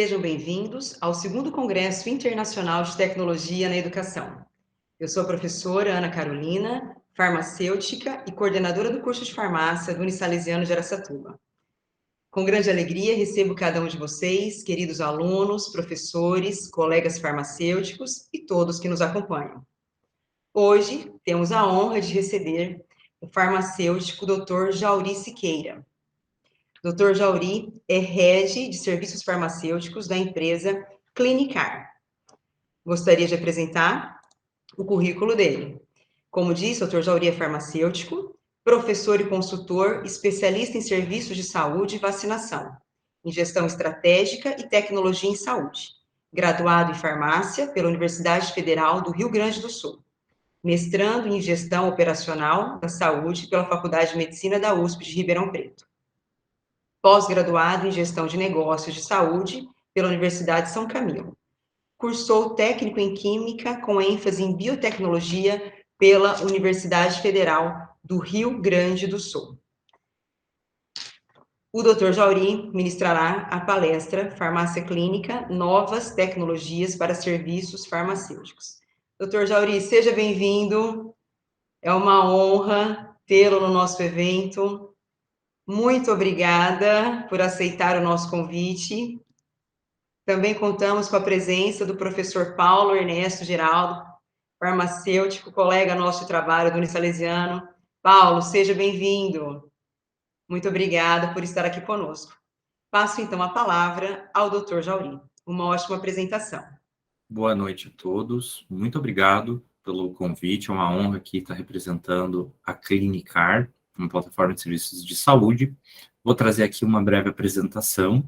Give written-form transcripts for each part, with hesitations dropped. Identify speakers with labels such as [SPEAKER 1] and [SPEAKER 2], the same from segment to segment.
[SPEAKER 1] Sejam bem-vindos ao segundo Congresso Internacional de Tecnologia na Educação. Eu sou a professora Ana Carolina, farmacêutica e coordenadora do curso de farmácia do Unisalesiano de Araçatuba. Com grande alegria, recebo cada um de vocês, queridos alunos, professores, colegas farmacêuticos e todos que nos acompanham. Hoje, temos a honra de receber o farmacêutico Dr. Jauri Siqueira. Dr. Jauri é Head de Serviços Farmacêuticos da empresa Clinicar. Gostaria de apresentar o currículo dele. Como disse, o Dr. Jauri é farmacêutico, professor e consultor, especialista em serviços de saúde e vacinação, em gestão estratégica e tecnologia em saúde, graduado em farmácia pela Universidade Federal do Rio Grande do Sul, mestrando em gestão operacional da saúde pela Faculdade de Medicina da USP de Ribeirão Preto, pós-graduado em gestão de negócios de saúde pela Universidade de São Camilo. Cursou técnico em Química com ênfase em Biotecnologia pela Universidade Federal do Rio Grande do Sul. O Dr. Jauri ministrará a palestra Farmácia Clínica, Novas Tecnologias para Serviços Farmacêuticos. Dr. Jauri, seja bem-vindo. É uma honra tê-lo no nosso evento. Muito obrigada por aceitar o nosso convite. Também contamos com a presença do professor Paulo Ernesto Geraldo, farmacêutico, colega nosso de trabalho do Unisalesiano. Paulo, seja bem-vindo. Muito obrigada por estar aqui conosco. Passo, então, a palavra ao Dr. Jauri. Uma ótima apresentação.
[SPEAKER 2] Boa noite a todos. Muito obrigado pelo convite. É uma honra aqui estar representando a Clinicar, uma plataforma de serviços de saúde. Vou trazer aqui uma breve apresentação.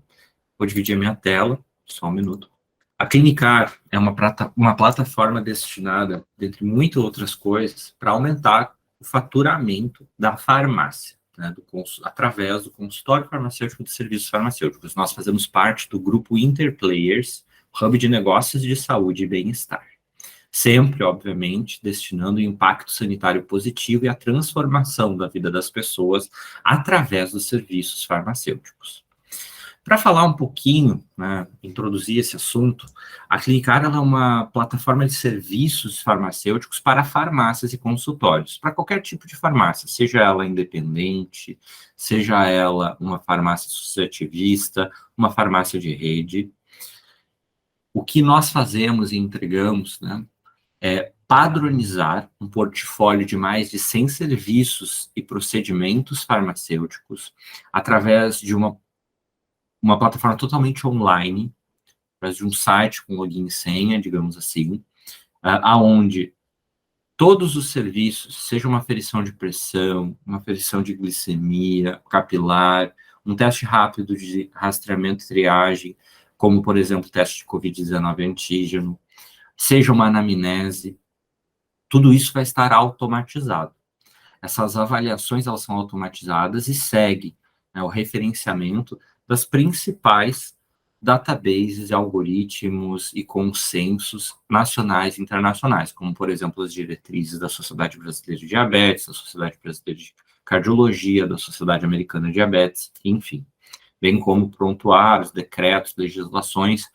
[SPEAKER 2] Vou dividir a minha tela, só um minuto. A Clinicar é uma plataforma destinada, dentre muitas outras coisas, para aumentar o faturamento da farmácia, né, através do consultório farmacêutico de serviços farmacêuticos. Nós fazemos parte do grupo Interplayers, hub de negócios de saúde e bem-estar. Sempre, obviamente, destinando o impacto sanitário positivo e a transformação da vida das pessoas através dos serviços farmacêuticos. Para falar um pouquinho, né, introduzir esse assunto, a Clinicar é uma plataforma de serviços farmacêuticos para farmácias e consultórios, para qualquer tipo de farmácia, seja ela independente, seja ela uma farmácia associativista, uma farmácia de rede. O que nós fazemos e entregamos, né, é padronizar um portfólio de mais de 100 serviços e procedimentos farmacêuticos através de uma plataforma totalmente online, através de um site com login e senha, digamos assim, aonde todos os serviços, seja uma aferição de pressão, uma aferição de glicemia capilar, um teste rápido de rastreamento e triagem, como, por exemplo, o teste de Covid-19 antígeno, seja uma anamnese, tudo isso vai estar automatizado. Essas avaliações, elas são automatizadas e seguem, né, o referenciamento das principais databases, algoritmos e consensos nacionais e internacionais, como, por exemplo, as diretrizes da Sociedade Brasileira de Diabetes, da Sociedade Brasileira de Cardiologia, da Sociedade Americana de Diabetes, enfim, bem como prontuários, decretos, legislações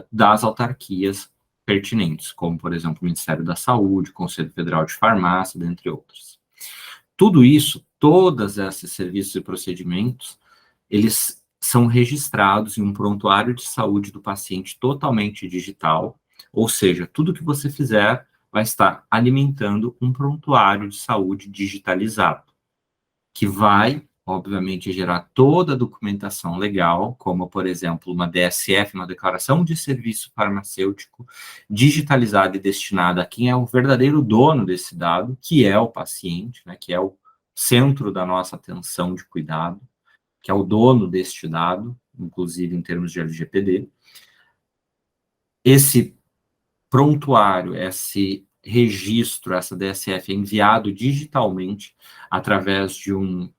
[SPEAKER 2] das autarquias pertinentes, como, por exemplo, o Ministério da Saúde, Conselho Federal de Farmácia, dentre outros. Tudo isso, todos esses serviços e procedimentos, eles são registrados em um prontuário de saúde do paciente totalmente digital, ou seja, tudo que você fizer vai estar alimentando um prontuário de saúde digitalizado, que vai, obviamente, gerar toda a documentação legal, como, por exemplo, uma DSF, uma declaração de serviço farmacêutico, digitalizada e destinada a quem é o verdadeiro dono desse dado, que é o paciente, né, que é o centro da nossa atenção de cuidado, que é o dono deste dado, inclusive em termos de LGPD. Esse prontuário, esse registro, essa DSF é enviado digitalmente através de um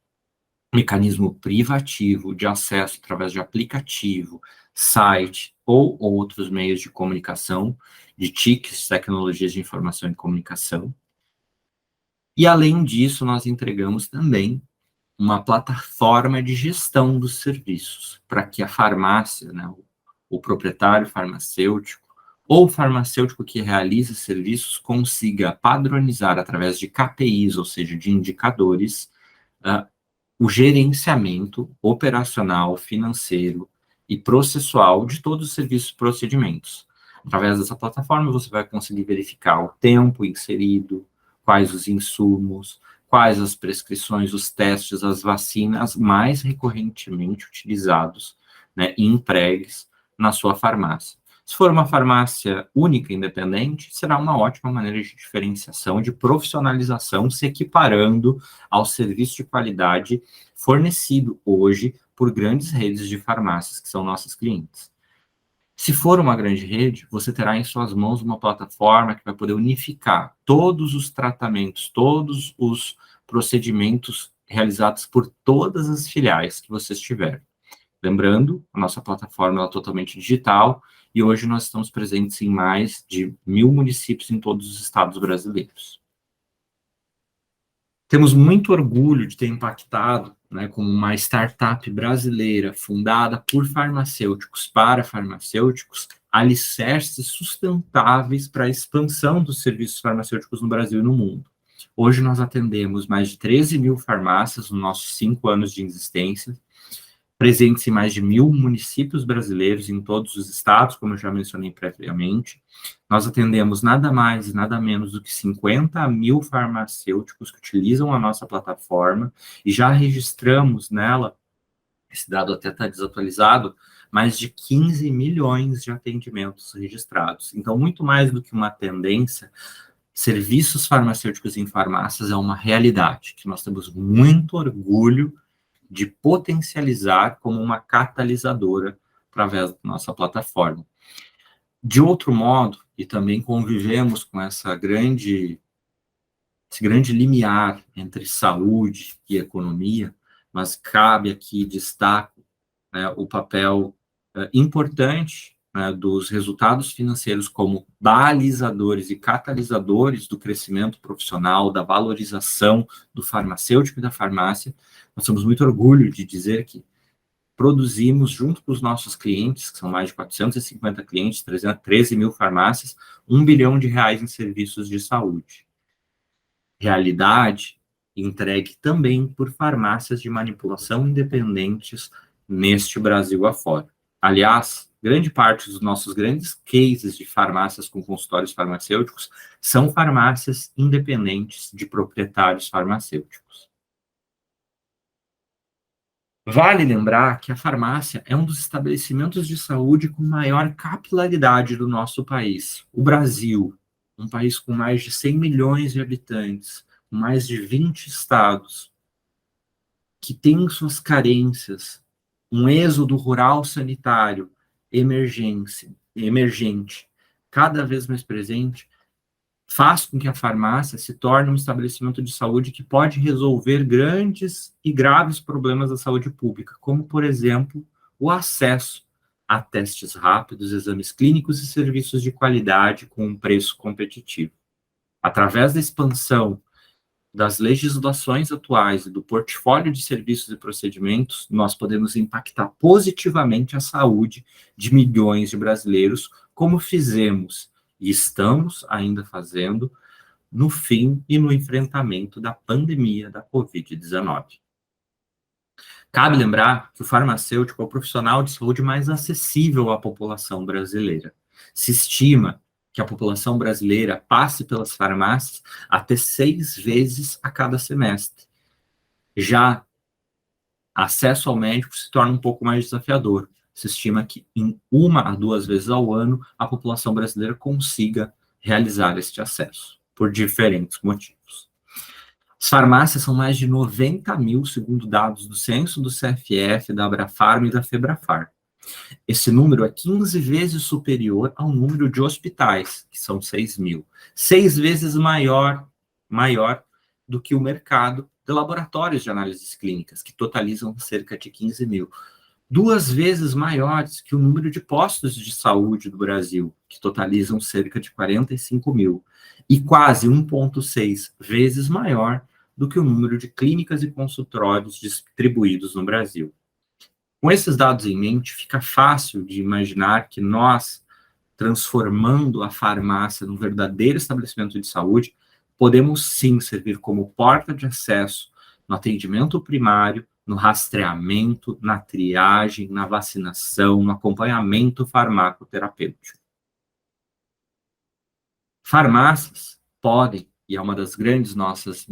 [SPEAKER 2] mecanismo privativo de acesso através de aplicativo, site ou outros meios de comunicação, de TICs, tecnologias de informação e comunicação. E, além disso, nós entregamos também uma plataforma de gestão dos serviços, para que a farmácia, né, o proprietário farmacêutico ou o farmacêutico que realiza serviços consiga padronizar através de KPIs, ou seja, de indicadores, o gerenciamento operacional, financeiro e processual de todos os serviços e procedimentos. Através dessa plataforma, você vai conseguir verificar o tempo inserido, quais os insumos, quais as prescrições, os testes, as vacinas mais recorrentemente utilizados, né, e entregues na sua farmácia. Se for uma farmácia única, independente, será uma ótima maneira de diferenciação, de profissionalização, se equiparando ao serviço de qualidade fornecido hoje por grandes redes de farmácias, que são nossos clientes. Se for uma grande rede, você terá em suas mãos uma plataforma que vai poder unificar todos os tratamentos, todos os procedimentos realizados por todas as filiais que vocês tiverem. Lembrando, a nossa plataforma é totalmente digital e hoje nós estamos presentes em mais de 1.000 municípios em todos os estados brasileiros. Temos muito orgulho de ter impactado, né, como uma startup brasileira fundada por farmacêuticos para farmacêuticos, alicerces sustentáveis para a expansão dos serviços farmacêuticos no Brasil e no mundo. Hoje nós atendemos mais de 13.000 farmácias nos nossos 5 anos de existência, presentes em mais de 1.000 municípios brasileiros, em todos os estados, como eu já mencionei previamente. Nós atendemos nada mais e nada menos do que 50.000 farmacêuticos que utilizam a nossa plataforma e já registramos nela, esse dado até está desatualizado, mais de 15 milhões de atendimentos registrados. Então, muito mais do que uma tendência, serviços farmacêuticos em farmácias é uma realidade, que nós temos muito orgulho de potencializar como uma catalisadora através da nossa plataforma. De outro modo, e também convivemos com esse grande limiar entre saúde e economia, mas cabe aqui destaco, né, o papel importante, né, dos resultados financeiros como balizadores e catalisadores do crescimento profissional, da valorização do farmacêutico e da farmácia. Nós temos muito orgulho de dizer que produzimos, junto com os nossos clientes, que são mais de 450 clientes, 13.000 farmácias, R$1 bilhão em serviços de saúde. Realidade entregue também por farmácias de manipulação independentes neste Brasil afora. Aliás, grande parte dos nossos grandes cases de farmácias com consultórios farmacêuticos são farmácias independentes de proprietários farmacêuticos. Vale lembrar que a farmácia é um dos estabelecimentos de saúde com maior capilaridade do nosso país. O Brasil, um país com mais de 100 milhões de habitantes, com mais de 20 estados, que tem suas carências, um êxodo rural sanitário emergente, cada vez mais presente, faz com que a farmácia se torne um estabelecimento de saúde que pode resolver grandes e graves problemas da saúde pública, como, por exemplo, o acesso a testes rápidos, exames clínicos e serviços de qualidade com um preço competitivo. Através da expansão das legislações atuais e do portfólio de serviços e procedimentos, nós podemos impactar positivamente a saúde de milhões de brasileiros, como fizemos e estamos ainda fazendo no fim e no enfrentamento da pandemia da Covid-19. Cabe lembrar que o farmacêutico é o profissional de saúde mais acessível à população brasileira. Se estima que a população brasileira passe pelas farmácias até 6 vezes a cada semestre. Já acesso ao médico se torna um pouco mais desafiador. Se estima que em 1 a 2 vezes ao ano a população brasileira consiga realizar este acesso, por diferentes motivos. As farmácias são mais de 90.000, segundo dados do censo do CFF, da Abrafarma e da Febrafar. Esse número é 15 vezes superior ao número de hospitais, que são 6.000. 6 vezes maior do que o mercado de laboratórios de análises clínicas, que totalizam cerca de 15.000. 2 vezes maiores que o número de postos de saúde do Brasil, que totalizam cerca de 45.000. E quase 1,6 vezes maior do que o número de clínicas e consultórios distribuídos no Brasil. Com esses dados em mente, fica fácil de imaginar que nós, transformando a farmácia num verdadeiro estabelecimento de saúde, podemos sim servir como porta de acesso no atendimento primário, no rastreamento, na triagem, na vacinação, no acompanhamento farmacoterapêutico. Farmácias podem, e é uma das nossas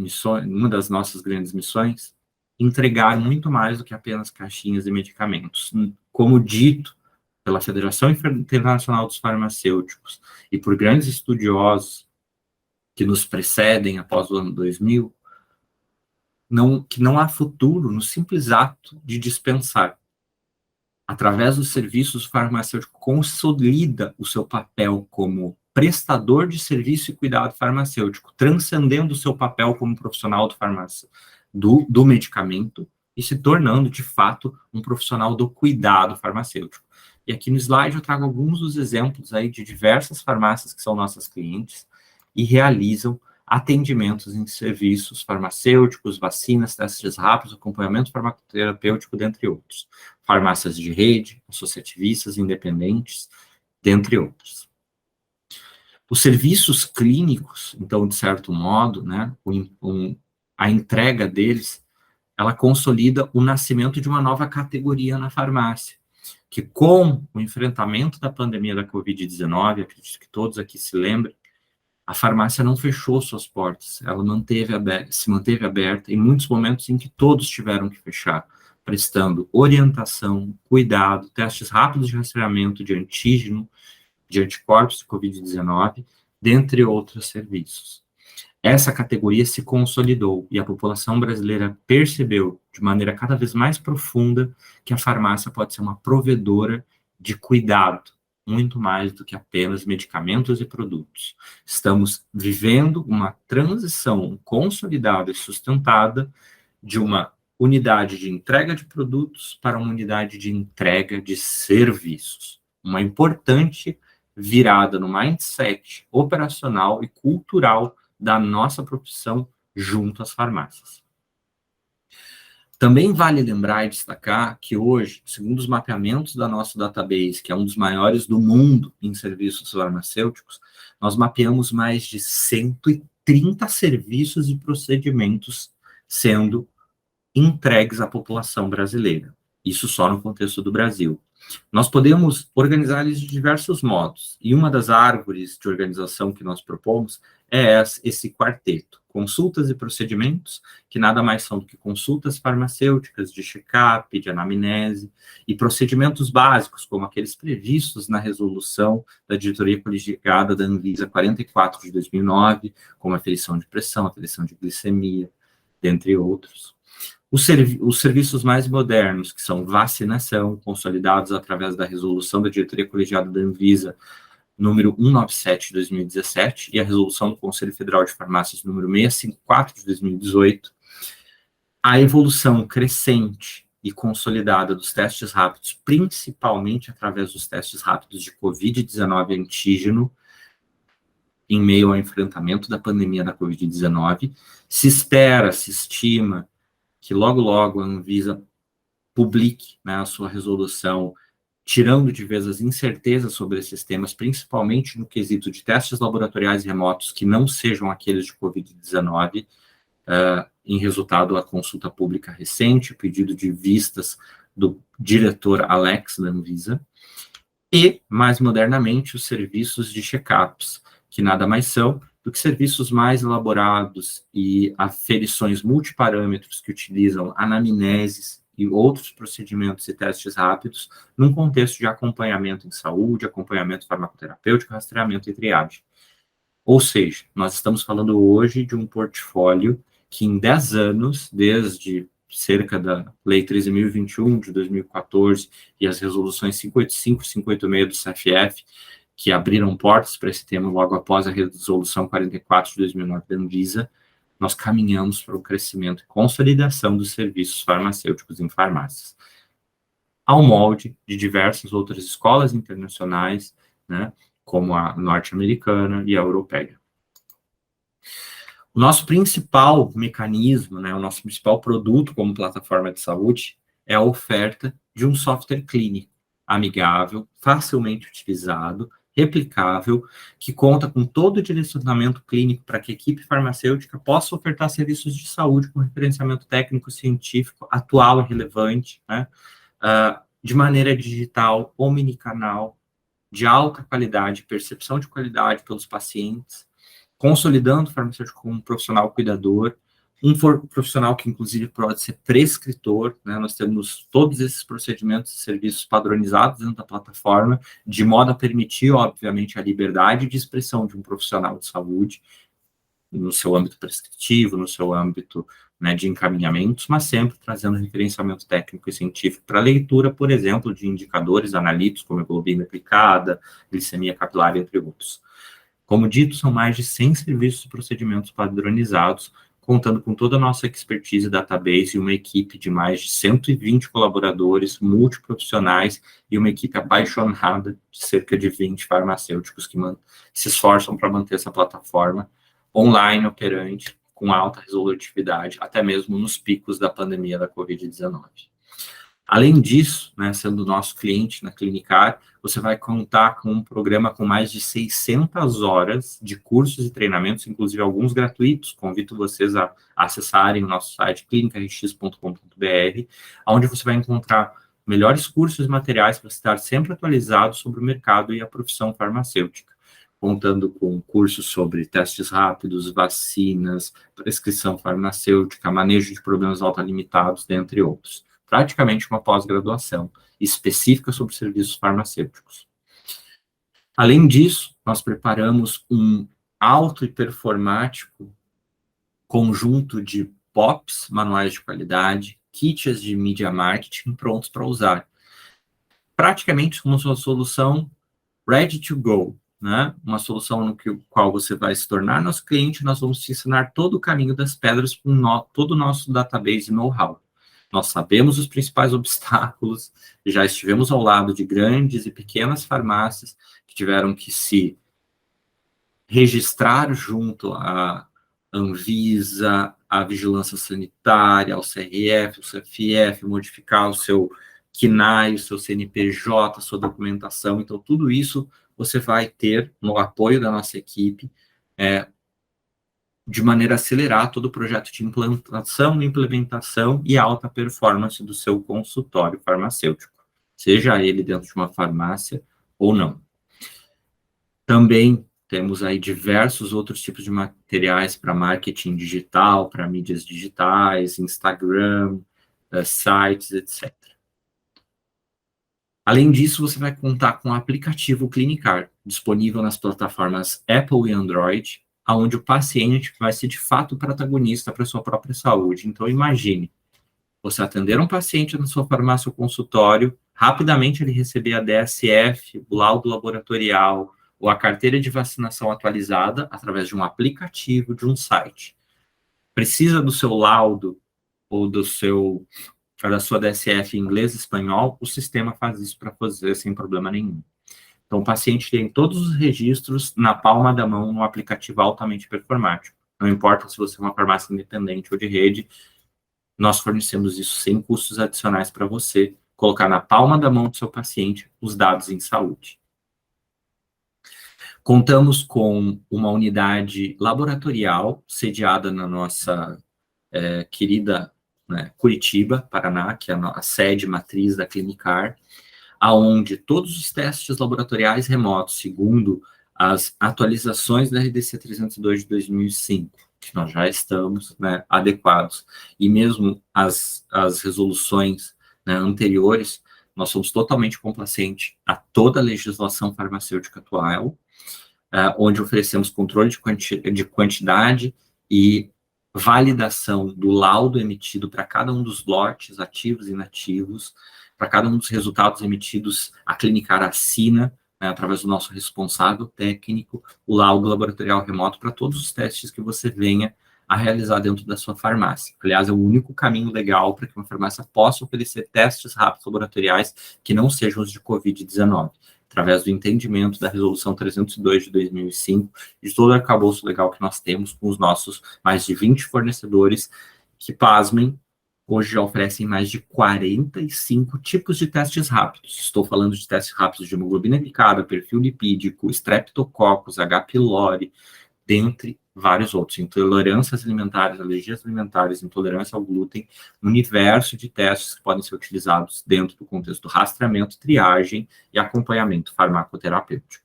[SPEAKER 2] grandes missões, entregar muito mais do que apenas caixinhas de medicamentos. Como dito pela Federação Internacional dos Farmacêuticos e por grandes estudiosos que nos precedem após o ano 2000, que não há futuro no simples ato de dispensar. Através dos serviços, o farmacêutico consolida o seu papel como prestador de serviço e cuidado farmacêutico, transcendendo o seu papel como profissional do medicamento e se tornando, de fato, um profissional do cuidado farmacêutico. E aqui no slide eu trago alguns dos exemplos aí de diversas farmácias que são nossas clientes e realizam atendimentos em serviços farmacêuticos, vacinas, testes rápidos, acompanhamento farmacoterapêutico, dentre outros. Farmácias de rede, associativistas, independentes, dentre outros. Os serviços clínicos, então, de certo modo, né, a entrega deles, ela consolida o nascimento de uma nova categoria na farmácia, que com o enfrentamento da pandemia da Covid-19, acredito que todos aqui se lembrem, a farmácia não fechou suas portas, ela se manteve aberta em muitos momentos em que todos tiveram que fechar, prestando orientação, cuidado, testes rápidos de rastreamento de antígeno, de anticorpos de Covid-19, dentre outros serviços. Essa categoria se consolidou e a população brasileira percebeu de maneira cada vez mais profunda que a farmácia pode ser uma provedora de cuidado, muito mais do que apenas medicamentos e produtos. Estamos vivendo uma transição consolidada e sustentada de uma unidade de entrega de produtos para uma unidade de entrega de serviços. Uma importante virada no mindset operacional e cultural da nossa profissão junto às farmácias. Também vale lembrar e destacar que hoje, segundo os mapeamentos da nossa database, que é um dos maiores do mundo em serviços farmacêuticos, nós mapeamos mais de 130 serviços e procedimentos sendo entregues à população brasileira. Isso só no contexto do Brasil. Nós podemos organizar eles de diversos modos, e uma das árvores de organização que nós propomos é esse quarteto. Consultas e procedimentos, que nada mais são do que consultas farmacêuticas, de check-up, de anamnese, e procedimentos básicos, como aqueles previstos na resolução da diretoria colegiada da Anvisa 44 de 2009, como aferição de pressão, aferição de glicemia, dentre outros. Os serviços mais modernos, que são vacinação, consolidados através da resolução da diretoria colegiada da Anvisa, número 197 de 2017, e a resolução do Conselho Federal de Farmácias, número 654 de 2018, a evolução crescente e consolidada dos testes rápidos, principalmente através dos testes rápidos de Covid-19 antígeno, em meio ao enfrentamento da pandemia da Covid-19, se estima que logo a Anvisa publique, né, a sua resolução, tirando de vez as incertezas sobre esses temas, principalmente no quesito de testes laboratoriais remotos que não sejam aqueles de Covid-19, em resultado da consulta pública recente, pedido de vistas do diretor Alex da Anvisa, e, mais modernamente, os serviços de check-ups, que nada mais são do que serviços mais elaborados e aferições multiparâmetros que utilizam anamneses e outros procedimentos e testes rápidos num contexto de acompanhamento em saúde, acompanhamento farmacoterapêutico, rastreamento e triagem. Ou seja, nós estamos falando hoje de um portfólio que em 10 anos, desde cerca da Lei 13.021 de 2014 e as resoluções 585 e 586 do CFF, que abriram portas para esse tema logo após a resolução 44 de 2009 da Anvisa, nós caminhamos para o crescimento e consolidação dos serviços farmacêuticos em farmácias, ao molde de diversas outras escolas internacionais, né, como a norte-americana e a europeia. O nosso principal mecanismo, né, o nosso principal produto como plataforma de saúde é a oferta de um software clínico, amigável, facilmente utilizado, replicável, que conta com todo o direcionamento clínico para que a equipe farmacêutica possa ofertar serviços de saúde com referenciamento técnico-científico atual e relevante, né? De maneira digital, omnicanal, de alta qualidade, percepção de qualidade pelos pacientes, consolidando o farmacêutico como um profissional cuidador, um profissional que, inclusive, pode ser prescritor, né? Nós temos todos esses procedimentos e serviços padronizados dentro da plataforma, de modo a permitir, obviamente, a liberdade de expressão de um profissional de saúde, no seu âmbito prescritivo, no seu âmbito, né, de encaminhamentos, mas sempre trazendo referenciamento técnico e científico para leitura, por exemplo, de indicadores analíticos, como hemoglobina glicada, glicemia capilar, entre outros. Como dito, são mais de 100 serviços e procedimentos padronizados, contando com toda a nossa expertise e database e uma equipe de mais de 120 colaboradores multiprofissionais e uma equipe apaixonada de cerca de 20 farmacêuticos que se esforçam para manter essa plataforma online operante, com alta resolutividade, até mesmo nos picos da pandemia da Covid-19. Além disso, né, sendo nosso cliente na Clinicar, você vai contar com um programa com mais de 600 horas de cursos e treinamentos, inclusive alguns gratuitos. Convido vocês a acessarem o nosso site clinicarx.com.br, onde você vai encontrar melhores cursos e materiais para estar sempre atualizado sobre o mercado e a profissão farmacêutica, contando com cursos sobre testes rápidos, vacinas, prescrição farmacêutica, manejo de problemas autolimitados, dentre outros. Praticamente uma pós-graduação específica sobre serviços farmacêuticos. Além disso, nós preparamos um alto e performático conjunto de POPs, manuais de qualidade, kits de media marketing prontos para usar. Praticamente como uma solução ready to go, né? Uma solução no qual você vai se tornar nosso cliente, nós vamos te ensinar todo o caminho das pedras com todo o nosso database know-how. Nós sabemos os principais obstáculos, já estivemos ao lado de grandes e pequenas farmácias que tiveram que se registrar junto à Anvisa, à Vigilância Sanitária, ao CRF, ao CFF, modificar o seu CNAE, o seu CNPJ, a sua documentação. Então, tudo isso você vai ter no apoio da nossa equipe, de maneira a acelerar todo o projeto de implementação e alta performance do seu consultório farmacêutico, seja ele dentro de uma farmácia ou não. Também temos aí diversos outros tipos de materiais para marketing digital, para mídias digitais, Instagram, sites, etc. Além disso, você vai contar com o aplicativo Clinicar, disponível nas plataformas Apple e Android, onde o paciente vai ser de fato protagonista para a sua própria saúde. Então, imagine, você atender um paciente na sua farmácia ou consultório, rapidamente ele receber a DSF, o laudo laboratorial, ou a carteira de vacinação atualizada através de um aplicativo, de um site. Precisa do seu laudo ou da sua DSF em inglês e espanhol, o sistema faz isso para você sem problema nenhum. Então, o paciente tem todos os registros na palma da mão no aplicativo altamente performático. Não importa se você é uma farmácia independente ou de rede, nós fornecemos isso sem custos adicionais para você colocar na palma da mão do seu paciente os dados em saúde. Contamos com uma unidade laboratorial sediada na nossa querida Curitiba, Paraná, que é a sede matriz da Clinicar, aonde todos os testes laboratoriais remotos, segundo as atualizações da RDC 302 de 2005, que nós já estamos adequados, e mesmo as resoluções anteriores, nós somos totalmente complacentes a toda a legislação farmacêutica atual, onde oferecemos controle de quantidade e validação do laudo emitido para cada um dos lotes ativos e inativos, para cada um dos resultados emitidos, a Clinicar assina, através do nosso responsável técnico, o laudo laboratorial remoto para todos os testes que você venha a realizar dentro da sua farmácia. Aliás, é o único caminho legal para que uma farmácia possa oferecer testes rápidos laboratoriais que não sejam os de Covid-19, através do entendimento da Resolução 302 de 2005, de todo o arcabouço legal que nós temos com os nossos mais de 20 fornecedores que, pasmem, hoje já oferecem mais de 45 tipos de testes rápidos. Estou falando de testes rápidos de hemoglobina glicada, perfil lipídico, Streptococcus, H. pylori, dentre vários outros. Intolerâncias alimentares, alergias alimentares, intolerância ao glúten, um universo de testes que podem ser utilizados dentro do contexto do rastreamento, triagem e acompanhamento farmacoterapêutico.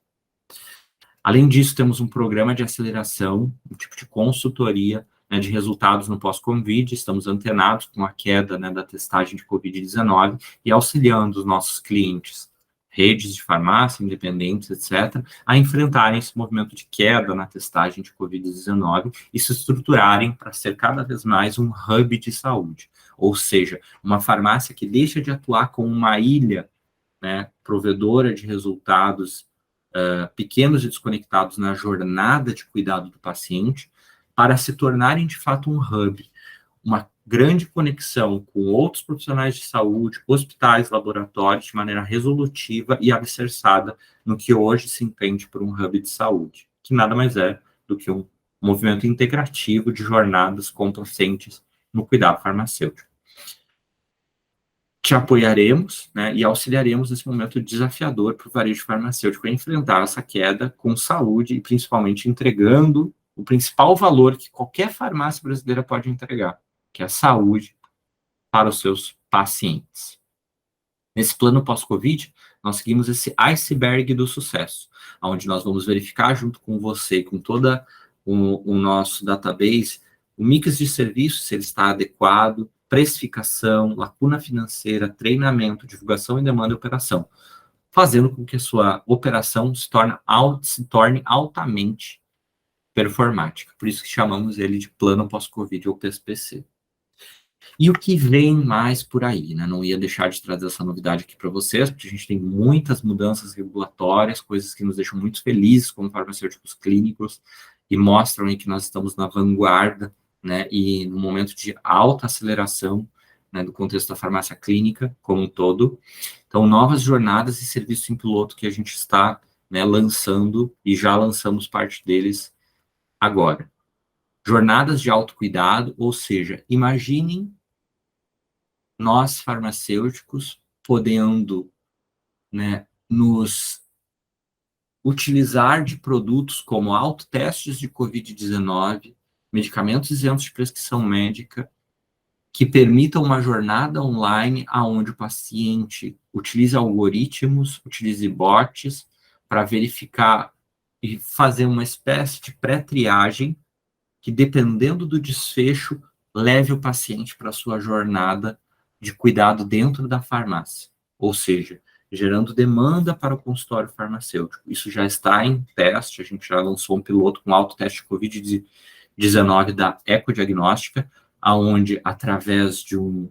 [SPEAKER 2] Além disso, temos um programa de aceleração, um tipo de consultoria, né, de resultados no pós-Covid. Estamos antenados com a queda, né, da testagem de Covid-19 e auxiliando os nossos clientes, redes de farmácia, independentes, etc., a enfrentarem esse movimento de queda na testagem de Covid-19 e se estruturarem para ser cada vez mais um hub de saúde, ou seja, uma farmácia que deixa de atuar como uma ilha, né, provedora de resultados pequenos e desconectados na jornada de cuidado do paciente, para se tornarem de fato um hub, uma grande conexão com outros profissionais de saúde, hospitais, laboratórios, de maneira resolutiva e alicerçada no que hoje se entende por um hub de saúde, que nada mais é do que um movimento integrativo de jornadas com pacientes no cuidado farmacêutico. Te apoiaremos, né, e auxiliaremos nesse momento desafiador para o varejo farmacêutico a enfrentar essa queda com saúde e principalmente entregando o principal valor que qualquer farmácia brasileira pode entregar, que é a saúde para os seus pacientes. Nesse plano pós-Covid, nós seguimos esse iceberg do sucesso, onde nós vamos verificar junto com você, com toda o nosso database, o mix de serviços, se ele está adequado, precificação, lacuna financeira, treinamento, divulgação e demanda e operação, fazendo com que a sua operação se torne altamente performática. Por isso que chamamos ele de plano pós-Covid ou PSPC. E o que vem mais por aí, né? Não ia deixar de trazer essa novidade aqui para vocês, porque a gente tem muitas mudanças regulatórias, coisas que nos deixam muito felizes como farmacêuticos clínicos e mostram aí que nós estamos na vanguarda, né? E no momento de alta aceleração, né, do contexto da farmácia clínica como um todo. Então, novas jornadas e serviços em piloto que a gente está, né, lançando e já lançamos parte deles agora. Jornadas de autocuidado, ou seja, imaginem nós, farmacêuticos, podendo, né, nos utilizar de produtos como autotestes de Covid-19, medicamentos isentos de prescrição médica, que permitam uma jornada online onde o paciente utilize algoritmos, utilize bots para verificar e fazer uma espécie de pré-triagem que, dependendo do desfecho, leve o paciente para a sua jornada de cuidado dentro da farmácia, ou seja, gerando demanda para o consultório farmacêutico. Isso já está em teste, a gente já lançou um piloto com autoteste de Covid-19 da Ecodiagnóstica, aonde, através de um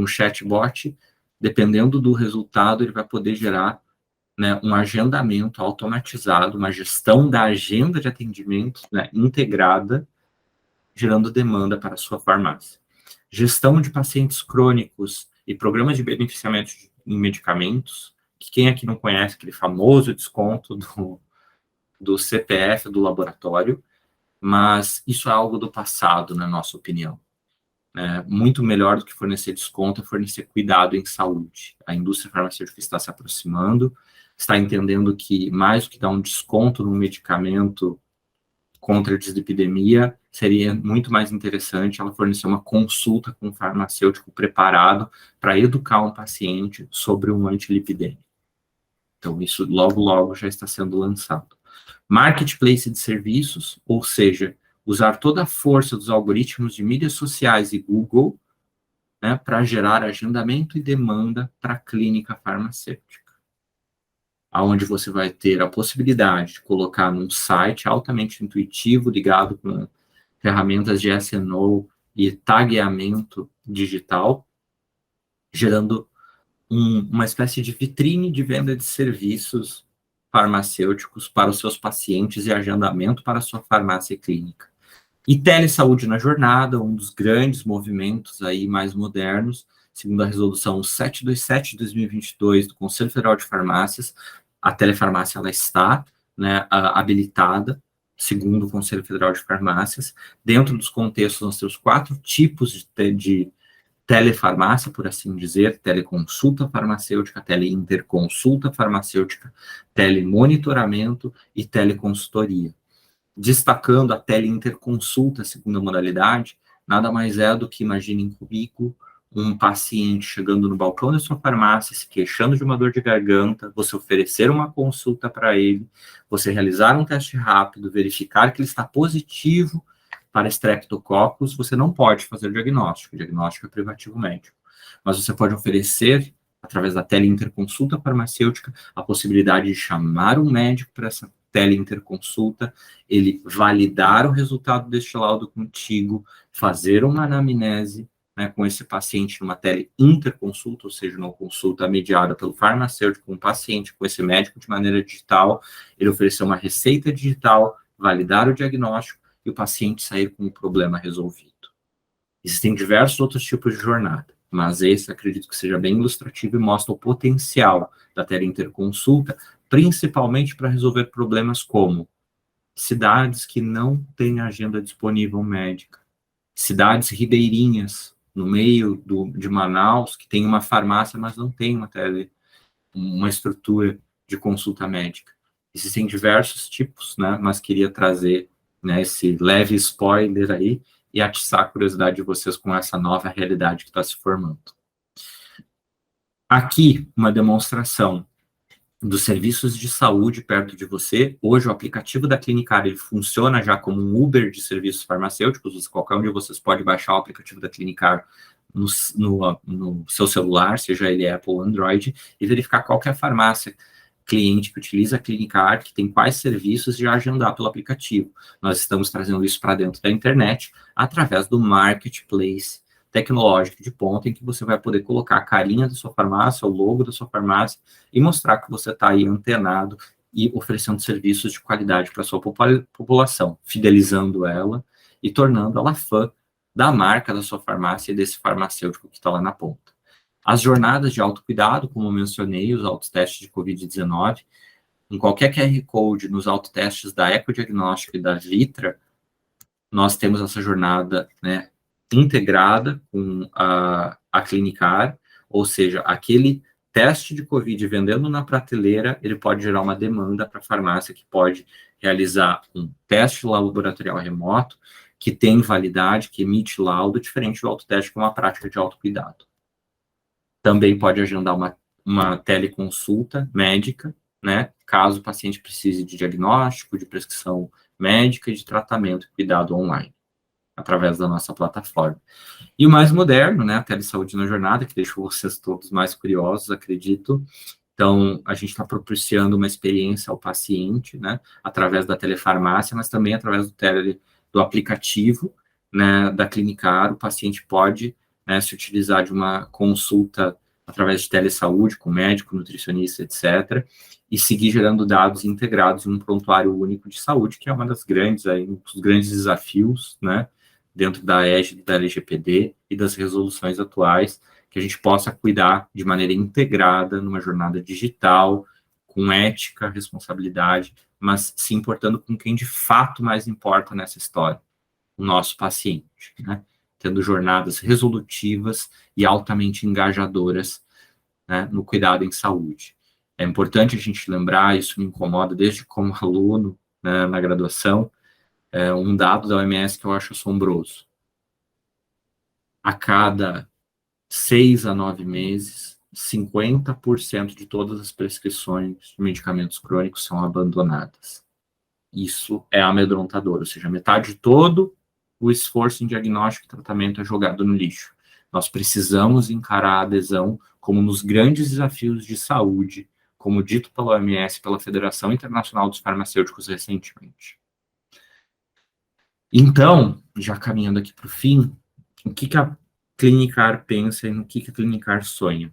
[SPEAKER 2] chatbot, dependendo do resultado, ele vai poder gerar, né, um agendamento automatizado, uma gestão da agenda de atendimento, né, integrada, gerando demanda para a sua farmácia. Gestão de pacientes crônicos e programas de beneficiamento em medicamentos, que quem aqui não conhece aquele famoso desconto do CPF do laboratório, mas isso é algo do passado, na nossa opinião. Muito melhor do que fornecer desconto é fornecer cuidado em saúde. A indústria farmacêutica está se aproximando, está entendendo que mais do que dar um desconto no medicamento contra a dislipidemia, seria muito mais interessante ela fornecer uma consulta com um farmacêutico preparado para educar um paciente sobre um antilipidêmico. Então, isso logo, logo já está sendo lançado. Marketplace de serviços, ou seja, usar toda a força dos algoritmos de mídias sociais e Google, né, para gerar agendamento e demanda para a clínica farmacêutica, onde você vai ter a possibilidade de colocar num site altamente intuitivo, ligado com ferramentas de SNO e tagueamento digital, gerando uma espécie de vitrine de venda de serviços farmacêuticos para os seus pacientes e agendamento para a sua farmácia clínica. E telesaúde na jornada, um dos grandes movimentos aí mais modernos, segundo a resolução 727 de 2022 do Conselho Federal de Farmácias, a telefarmácia ela está, né, habilitada, segundo o Conselho Federal de Farmácias. Dentro dos contextos, nós temos 4 tipos de telefarmácia, por assim dizer, teleconsulta farmacêutica, teleinterconsulta farmacêutica, telemonitoramento e teleconsultoria. Destacando a teleinterconsulta, segunda modalidade, nada mais é do que, imaginem comigo, um paciente chegando no balcão da sua farmácia, se queixando de uma dor de garganta, você oferecer uma consulta para ele, você realizar um teste rápido, verificar que ele está positivo para Streptococcus, você não pode fazer o diagnóstico é privativo médico, mas você pode oferecer, através da teleinterconsulta farmacêutica, a possibilidade de chamar um médico para essa teleinterconsulta, ele validar o resultado deste laudo contigo, fazer uma anamnese, né, com esse paciente numa teleinterconsulta, ou seja, uma consulta mediada pelo farmacêutico com o paciente, com esse médico de maneira digital, ele oferecer uma receita digital, validar o diagnóstico e o paciente sair com o problema resolvido. Existem diversos outros tipos de jornada, mas esse acredito que seja bem ilustrativo e mostra o potencial da teleinterconsulta, principalmente para resolver problemas como cidades que não têm agenda disponível médica, cidades ribeirinhas, no meio de Manaus, que tem uma farmácia, mas não tem uma estrutura de consulta médica. Existem diversos tipos, né, mas queria trazer, né, esse leve spoiler aí e atiçar a curiosidade de vocês com essa nova realidade que está se formando. Aqui, uma demonstração dos serviços de saúde perto de você. Hoje, o aplicativo da Clinicar, ele funciona já como um Uber de serviços farmacêuticos. Qualquer um de vocês pode baixar o aplicativo da Clinicar no seu celular, seja ele Apple ou Android, e verificar qual que é a farmácia cliente que utiliza a Clinicar, que tem quais serviços, e já agendar pelo aplicativo. Nós estamos trazendo isso para dentro da internet, através do marketplace tecnológico de ponta, em que você vai poder colocar a carinha da sua farmácia, o logo da sua farmácia, e mostrar que você está aí antenado e oferecendo serviços de qualidade para a sua população, fidelizando ela e tornando ela fã da marca da sua farmácia e desse farmacêutico que está lá na ponta. As jornadas de autocuidado, como eu mencionei, os autotestes de Covid-19, em qualquer QR Code, nos autotestes da Ecodiagnóstico e da Vitra, nós temos essa jornada, né, integrada com a Clinicar, ou seja, aquele teste de Covid vendendo na prateleira, ele pode gerar uma demanda para a farmácia que pode realizar um teste laboratorial remoto, que tem validade, que emite laudo, diferente do autoteste, que é uma prática de autocuidado. Também pode agendar uma teleconsulta médica, né, caso o paciente precise de diagnóstico, de prescrição médica e de tratamento e cuidado online, através da nossa plataforma. E o mais moderno, né, a telesaúde na jornada, que deixou vocês todos mais curiosos, acredito. Então, a gente está propiciando uma experiência ao paciente, né, através da telefarmácia, mas também através do aplicativo, né, da Clinicar. O paciente pode, né, se utilizar de uma consulta através de telesaúde, com médico, nutricionista, etc., e seguir gerando dados integrados em um prontuário único de saúde, que é uma das grandes, aí, um dos grandes desafios, né, dentro da égide da LGPD e das resoluções atuais, que a gente possa cuidar de maneira integrada numa jornada digital, com ética, responsabilidade, mas se importando com quem de fato mais importa nessa história, o nosso paciente, né? Tendo jornadas resolutivas e altamente engajadoras, né, no cuidado em saúde. É importante a gente lembrar, isso me incomoda desde como aluno, né, na graduação, um dado da OMS que eu acho assombroso. A cada 6 a 9 meses, 50% de todas as prescrições de medicamentos crônicos são abandonadas. Isso é amedrontador, ou seja, metade de todo o esforço em diagnóstico e tratamento é jogado no lixo. Nós precisamos encarar a adesão como um dos grandes desafios de saúde, como dito pela OMS, pela Federação Internacional dos Farmacêuticos recentemente. Então, já caminhando aqui para o fim, o que a Clinicar pensa e no que a Clinicar sonha?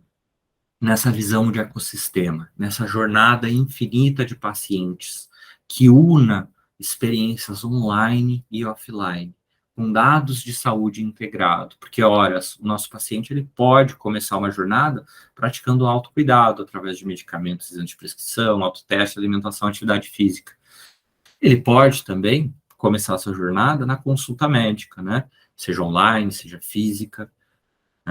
[SPEAKER 2] Nessa visão de ecossistema, nessa jornada infinita de pacientes, que una experiências online e offline, com dados de saúde integrado, porque, ora, o nosso paciente ele pode começar uma jornada praticando autocuidado, através de medicamentos de prescrição, autoteste, alimentação, atividade física. Ele pode também começar essa jornada na consulta médica, né? Seja online, seja física,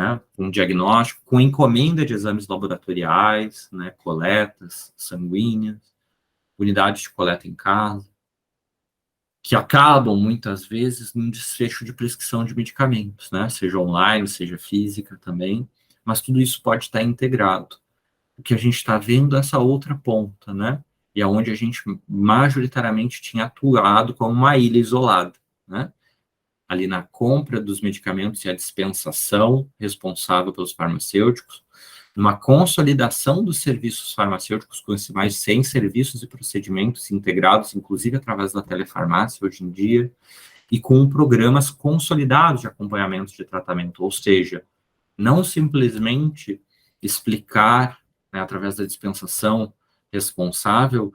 [SPEAKER 2] né, com diagnóstico, com encomenda de exames laboratoriais, né, coletas sanguíneas, unidades de coleta em casa, que acabam, muitas vezes, num desfecho de prescrição de medicamentos, né, seja online, seja física também, mas tudo isso pode estar integrado. O que a gente está vendo é essa outra ponta, né, e é onde a gente majoritariamente tinha atuado como uma ilha isolada, né, ali na compra dos medicamentos e a dispensação responsável pelos farmacêuticos, uma consolidação dos serviços farmacêuticos com esses mais de 100 serviços e procedimentos integrados, inclusive através da telefarmácia hoje em dia, e com programas consolidados de acompanhamento de tratamento, ou seja, não simplesmente explicar, né, através da dispensação responsável,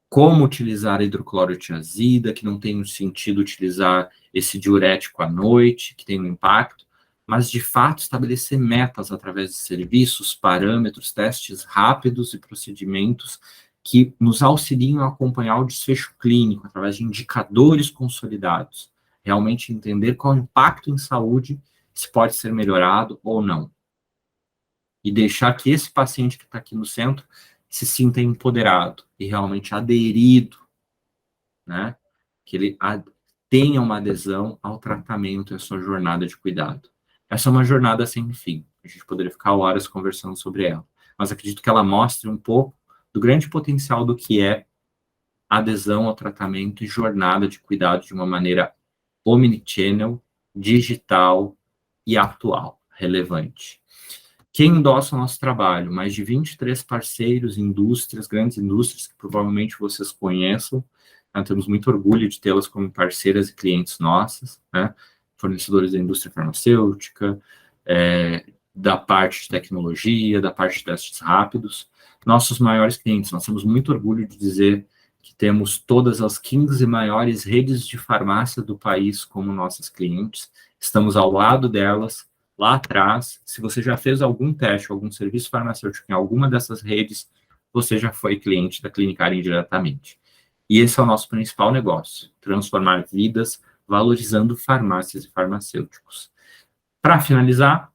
[SPEAKER 2] como utilizar a hidroclorotiazida, que não tem sentido utilizar esse diurético à noite, que tem um impacto, mas de fato estabelecer metas através de serviços, parâmetros, testes rápidos e procedimentos que nos auxiliam a acompanhar o desfecho clínico através de indicadores consolidados, realmente entender qual é o impacto em saúde, se pode ser melhorado ou não. E deixar que esse paciente que está aqui no centro se sinta empoderado e realmente aderido, né? Que ele tenha uma adesão ao tratamento e à sua jornada de cuidado. Essa é uma jornada sem fim. A gente poderia ficar horas conversando sobre ela. Mas acredito que ela mostre um pouco do grande potencial do que é adesão ao tratamento e jornada de cuidado de uma maneira omnichannel, digital e atual, relevante. Quem endossa o nosso trabalho? Mais de 23 parceiros, indústrias, grandes indústrias, que provavelmente vocês conheçam. Nós temos muito orgulho de tê-las como parceiras e clientes nossas, né? Fornecedores da indústria farmacêutica, da parte de tecnologia, da parte de testes rápidos. Nossos maiores clientes, nós temos muito orgulho de dizer que temos todas as 15 maiores redes de farmácia do país como nossas clientes. Estamos ao lado delas, lá atrás. Se você já fez algum teste, algum serviço farmacêutico em alguma dessas redes, você já foi cliente da Clinicar indiretamente. E esse é o nosso principal negócio, transformar vidas, valorizando farmácias e farmacêuticos. Para finalizar,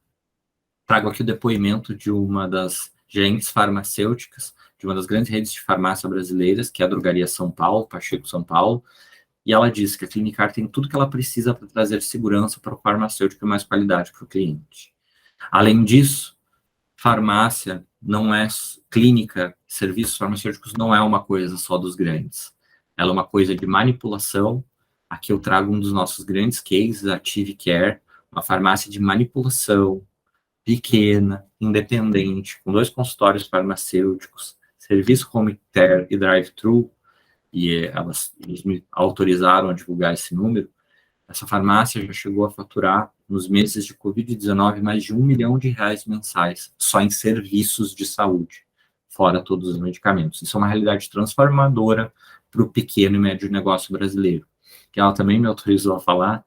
[SPEAKER 2] trago aqui o depoimento de uma das gerentes farmacêuticas, de uma das grandes redes de farmácia brasileiras, que é a Drogaria São Paulo, Pacheco São Paulo, e ela diz que a Clinicar tem tudo que ela precisa para trazer segurança para o farmacêutico e mais qualidade para o cliente. Além disso, farmácia não é clínica, serviços farmacêuticos não é uma coisa só dos grandes. Ela é uma coisa de manipulação. Aqui eu trago um dos nossos grandes cases, a Tive Care, uma farmácia de manipulação, pequena, independente, com 2 consultórios farmacêuticos, serviço home care e drive-thru, e eles me autorizaram a divulgar esse número. Essa farmácia já chegou a faturar, nos meses de Covid-19, mais de R$1 milhão mensais, só em serviços de saúde, fora todos os medicamentos. Isso é uma realidade transformadora para o pequeno e médio negócio brasileiro. Que ela também me autorizou a falar,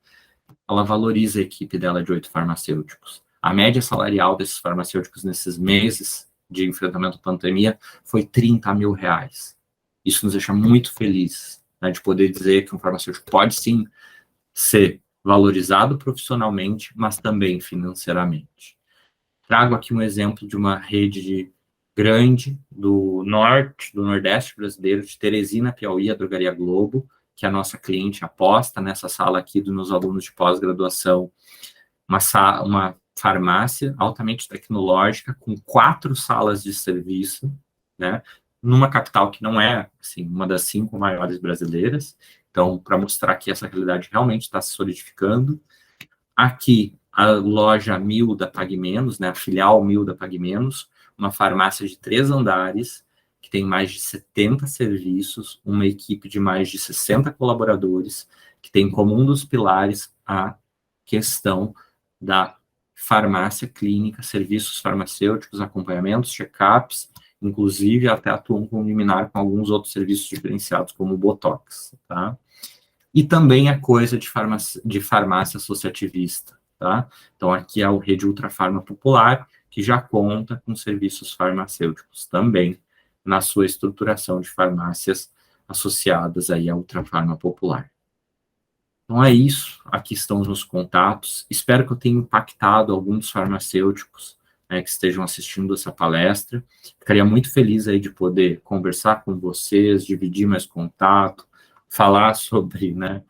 [SPEAKER 2] ela valoriza a equipe dela de 8 farmacêuticos. A média salarial desses farmacêuticos nesses meses de enfrentamento à pandemia foi R$30 mil. Isso nos deixa muito felizes, né, de poder dizer que um farmacêutico pode sim ser valorizado profissionalmente, mas também financeiramente. Trago aqui um exemplo de uma rede grande do norte, do nordeste brasileiro, de Teresina, Piauí, a Drogaria Globo, que a nossa cliente aposta nessa sala aqui dos meus alunos de pós-graduação, uma farmácia altamente tecnológica, com 4 salas de serviço, né, numa capital que não é, assim, uma das 5 maiores brasileiras. Então, para mostrar que essa realidade realmente está se solidificando. Aqui, a loja 1000 da Pague Menos, né, a filial 1000 da Pague Menos, uma farmácia de 3 andares, que tem mais de 70 serviços, uma equipe de mais de 60 colaboradores, que tem como um dos pilares a questão da farmácia clínica, serviços farmacêuticos, acompanhamentos, check-ups, inclusive até atuam com liminar com alguns outros serviços diferenciados, como o Botox, tá? E também é coisa de farmácia associativista, tá? Então, aqui é a Rede Ultrafarma Popular, que já conta com serviços farmacêuticos também, na sua estruturação de farmácias associadas aí à Ultrafarma Popular. Então é isso, aqui estão os meus contatos. Espero que eu tenha impactado alguns farmacêuticos, né, que estejam assistindo essa palestra. Ficaria muito feliz aí de poder conversar com vocês, dividir mais contato, falar sobre, né,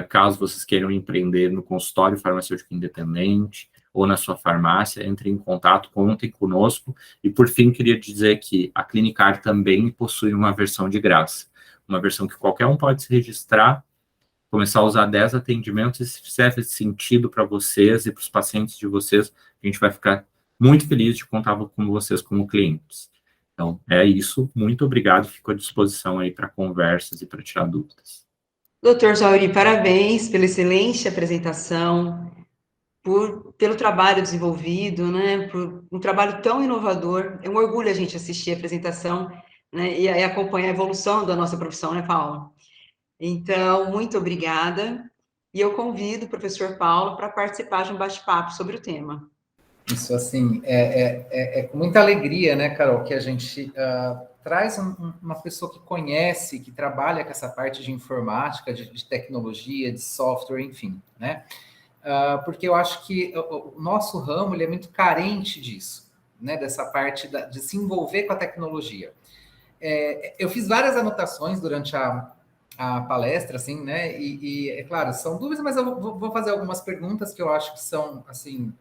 [SPEAKER 2] caso vocês queiram empreender no consultório farmacêutico independente ou na sua farmácia, entre em contato, contem conosco. E, por fim, queria dizer que a Clinicar também possui uma versão de graça, uma versão que qualquer um pode se registrar, começar a usar 10 atendimentos, e se fizer sentido para vocês e para os pacientes de vocês, a gente vai ficar muito feliz de contar com vocês como clientes. Então, é isso. Muito obrigado. Fico à disposição aí para conversas e para tirar dúvidas.
[SPEAKER 1] Doutor Jauri, parabéns pela excelente apresentação, pelo trabalho desenvolvido, né, por um trabalho tão inovador. É um orgulho a gente assistir a apresentação, né, e acompanhar a evolução da nossa profissão, né, Paulo? Então, muito obrigada. E eu convido o professor Paulo para participar de um bate-papo sobre o tema.
[SPEAKER 3] Isso, assim, é com muita alegria, né, Carol, que a gente traz uma pessoa que conhece, que trabalha com essa parte de informática, de tecnologia, de software, enfim, né? Porque eu acho que o nosso ramo ele é muito carente disso, né? Dessa parte de se envolver com a tecnologia. Eu fiz várias anotações durante a palestra, assim, né? E é claro, são dúvidas, mas eu vou fazer algumas perguntas que eu acho que são, assim,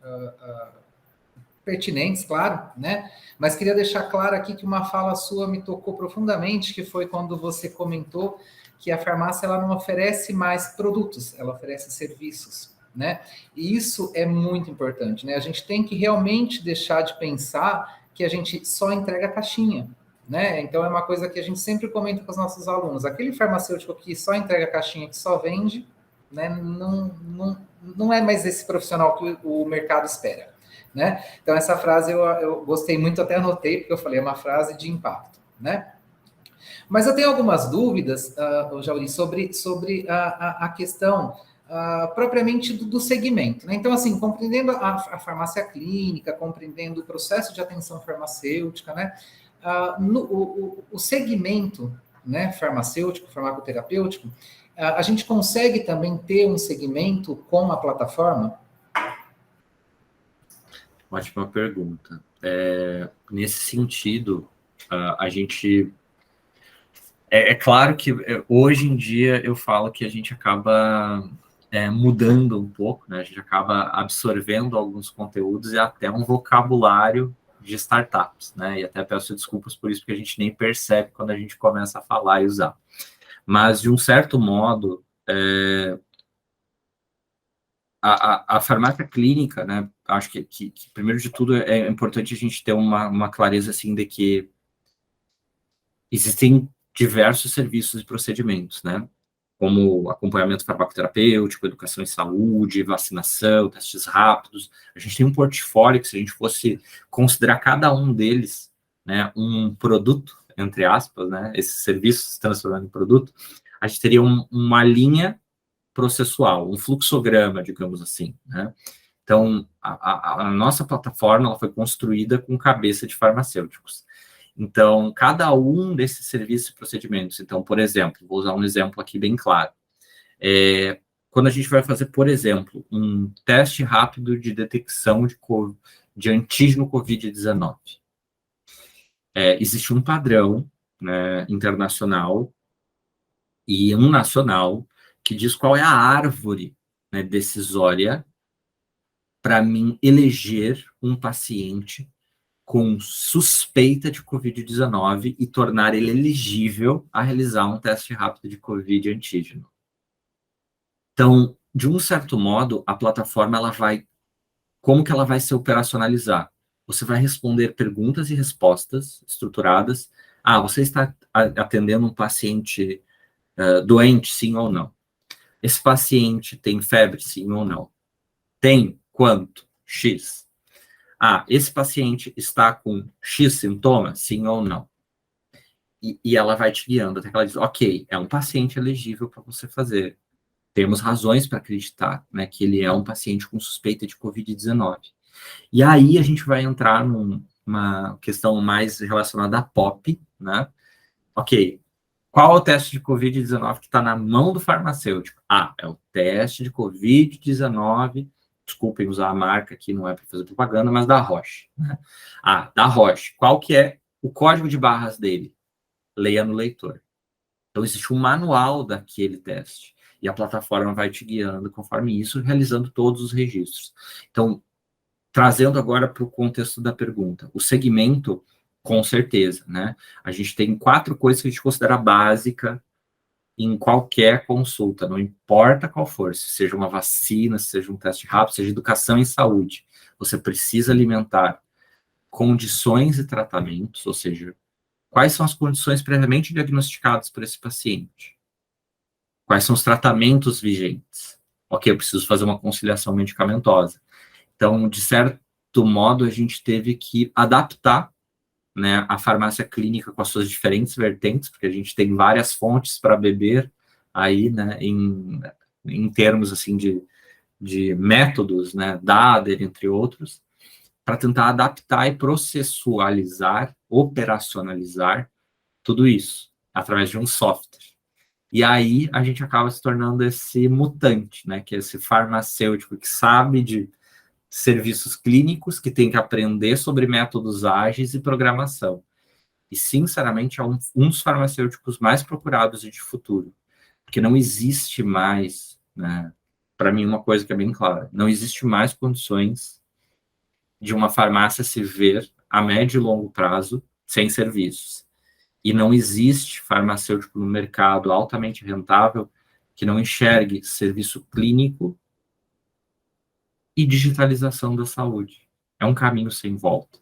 [SPEAKER 3] pertinentes, claro, né? Mas queria deixar claro aqui que uma fala sua me tocou profundamente, que foi quando você comentou que a farmácia ela não oferece mais produtos, ela oferece serviços, né? E isso é muito importante, né? A gente tem que realmente deixar de pensar que a gente só entrega a caixinha, né? Então é uma coisa que a gente sempre comenta com os nossos alunos. Aquele farmacêutico que só entrega a caixinha, que só vende, né? Não é mais esse profissional que o mercado espera, né? Então essa frase eu gostei muito, até anotei, porque eu falei, é uma frase de impacto, né? Mas eu tenho algumas dúvidas, Jauri, sobre a questão propriamente do segmento, né? Então, assim, compreendendo a farmácia clínica, compreendendo o processo de atenção farmacêutica, né? O segmento, né, farmacêutico, farmacoterapêutico, a gente consegue também ter um segmento com a plataforma?
[SPEAKER 2] Ótima pergunta. Nesse sentido, a gente... É claro que hoje em dia eu falo que a gente acaba mudando um pouco, né? A gente acaba absorvendo alguns conteúdos e até um vocabulário de startups, né? E até peço desculpas por isso, porque a gente nem percebe quando a gente começa a falar e usar. Mas, de um certo modo, a farmácia clínica, né? Acho que primeiro de tudo, é importante a gente ter uma clareza, assim, de que existem diversos serviços e procedimentos, né? Como acompanhamento farmacoterapêutico, educação em saúde, vacinação, testes rápidos. A gente tem um portfólio que, se a gente fosse considerar cada um deles, né, um produto, entre aspas, né, esses serviços se transformando em produto, a gente teria uma linha processual, um fluxograma, digamos assim, né? Então, a nossa plataforma ela foi construída com cabeça de farmacêuticos. Então, cada um desses serviços e procedimentos, então, por exemplo, vou usar um exemplo aqui bem claro. Quando a gente vai fazer, por exemplo, um teste rápido de detecção de antígeno COVID-19, existe um padrão, né, internacional e um nacional que diz qual é a árvore, né, decisória para mim eleger um paciente com suspeita de Covid-19 e tornar ele elegível a realizar um teste rápido de Covid antígeno. Então, de um certo modo, a plataforma como que ela vai se operacionalizar? Você vai responder perguntas e respostas estruturadas. Você está atendendo um paciente doente, sim ou não? Esse paciente tem febre, sim ou não? Tem quanto? X. Esse paciente está com X sintomas, sim ou não? E ela vai te guiando até que ela diz, ok, é um paciente elegível para você fazer. Temos razões para acreditar, né, que ele é um paciente com suspeita de Covid-19. E aí a gente vai entrar numa questão mais relacionada à POP, né? Ok, Qual é o teste de Covid-19 que está na mão do farmacêutico? Ah, é o teste de Covid-19, desculpem usar a marca aqui, não é para fazer propaganda, mas da Roche. Né? Ah, da Roche. Qual que é o código de barras dele? Leia no leitor. Então, existe um manual daquele teste. E a plataforma vai te guiando conforme isso, realizando todos os registros. Então, trazendo agora para o contexto da pergunta. O segmento, com certeza, né? A gente tem 4 coisas que a gente considera básica em qualquer consulta, não importa qual for, se seja uma vacina, se seja um teste rápido, seja educação em saúde. Você precisa alimentar condições e tratamentos, ou seja, quais são as condições previamente diagnosticadas por esse paciente? Quais são os tratamentos vigentes? Ok, eu preciso fazer uma conciliação medicamentosa. Então, de certo modo, a gente teve que adaptar, né, a farmácia clínica com as suas diferentes vertentes, porque a gente tem várias fontes para beber aí, né, em termos assim de métodos, né, DADER, entre outros, para tentar adaptar e processualizar, operacionalizar tudo isso através de um software. E aí a gente acaba se tornando esse mutante, né, que é esse farmacêutico que sabe de serviços clínicos, que tem que aprender sobre métodos ágeis e programação. E, sinceramente, é um dos farmacêuticos mais procurados e de futuro. Porque não existe mais, né, para mim, uma coisa que é bem clara, não existe mais condições de uma farmácia se ver a médio e longo prazo sem serviços. E não existe farmacêutico no mercado altamente rentável que não enxergue serviço clínico e digitalização da saúde. É um caminho sem volta.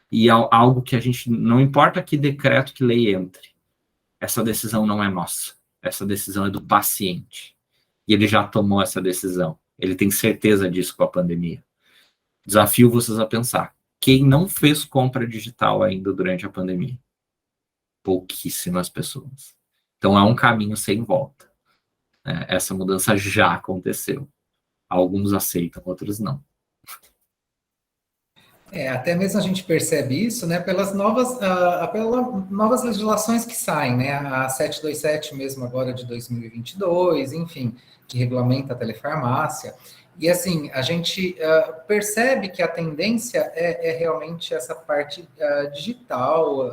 [SPEAKER 2] E é algo que a gente, não importa que decreto, que lei entre, essa decisão não é nossa. Essa decisão é do paciente. E ele já tomou essa decisão. Ele tem certeza disso com a pandemia. Desafio vocês a pensar. Quem não fez compra digital ainda durante a pandemia? Pouquíssimas pessoas. Então é um caminho sem volta. Essa mudança já aconteceu. Alguns aceitam, outros não.
[SPEAKER 3] Até mesmo a gente percebe isso, né, pelas novas legislações que saem, né, a 727 mesmo agora de 2022, enfim, que regulamenta a telefarmácia. E assim, a gente percebe que a tendência é realmente essa parte digital,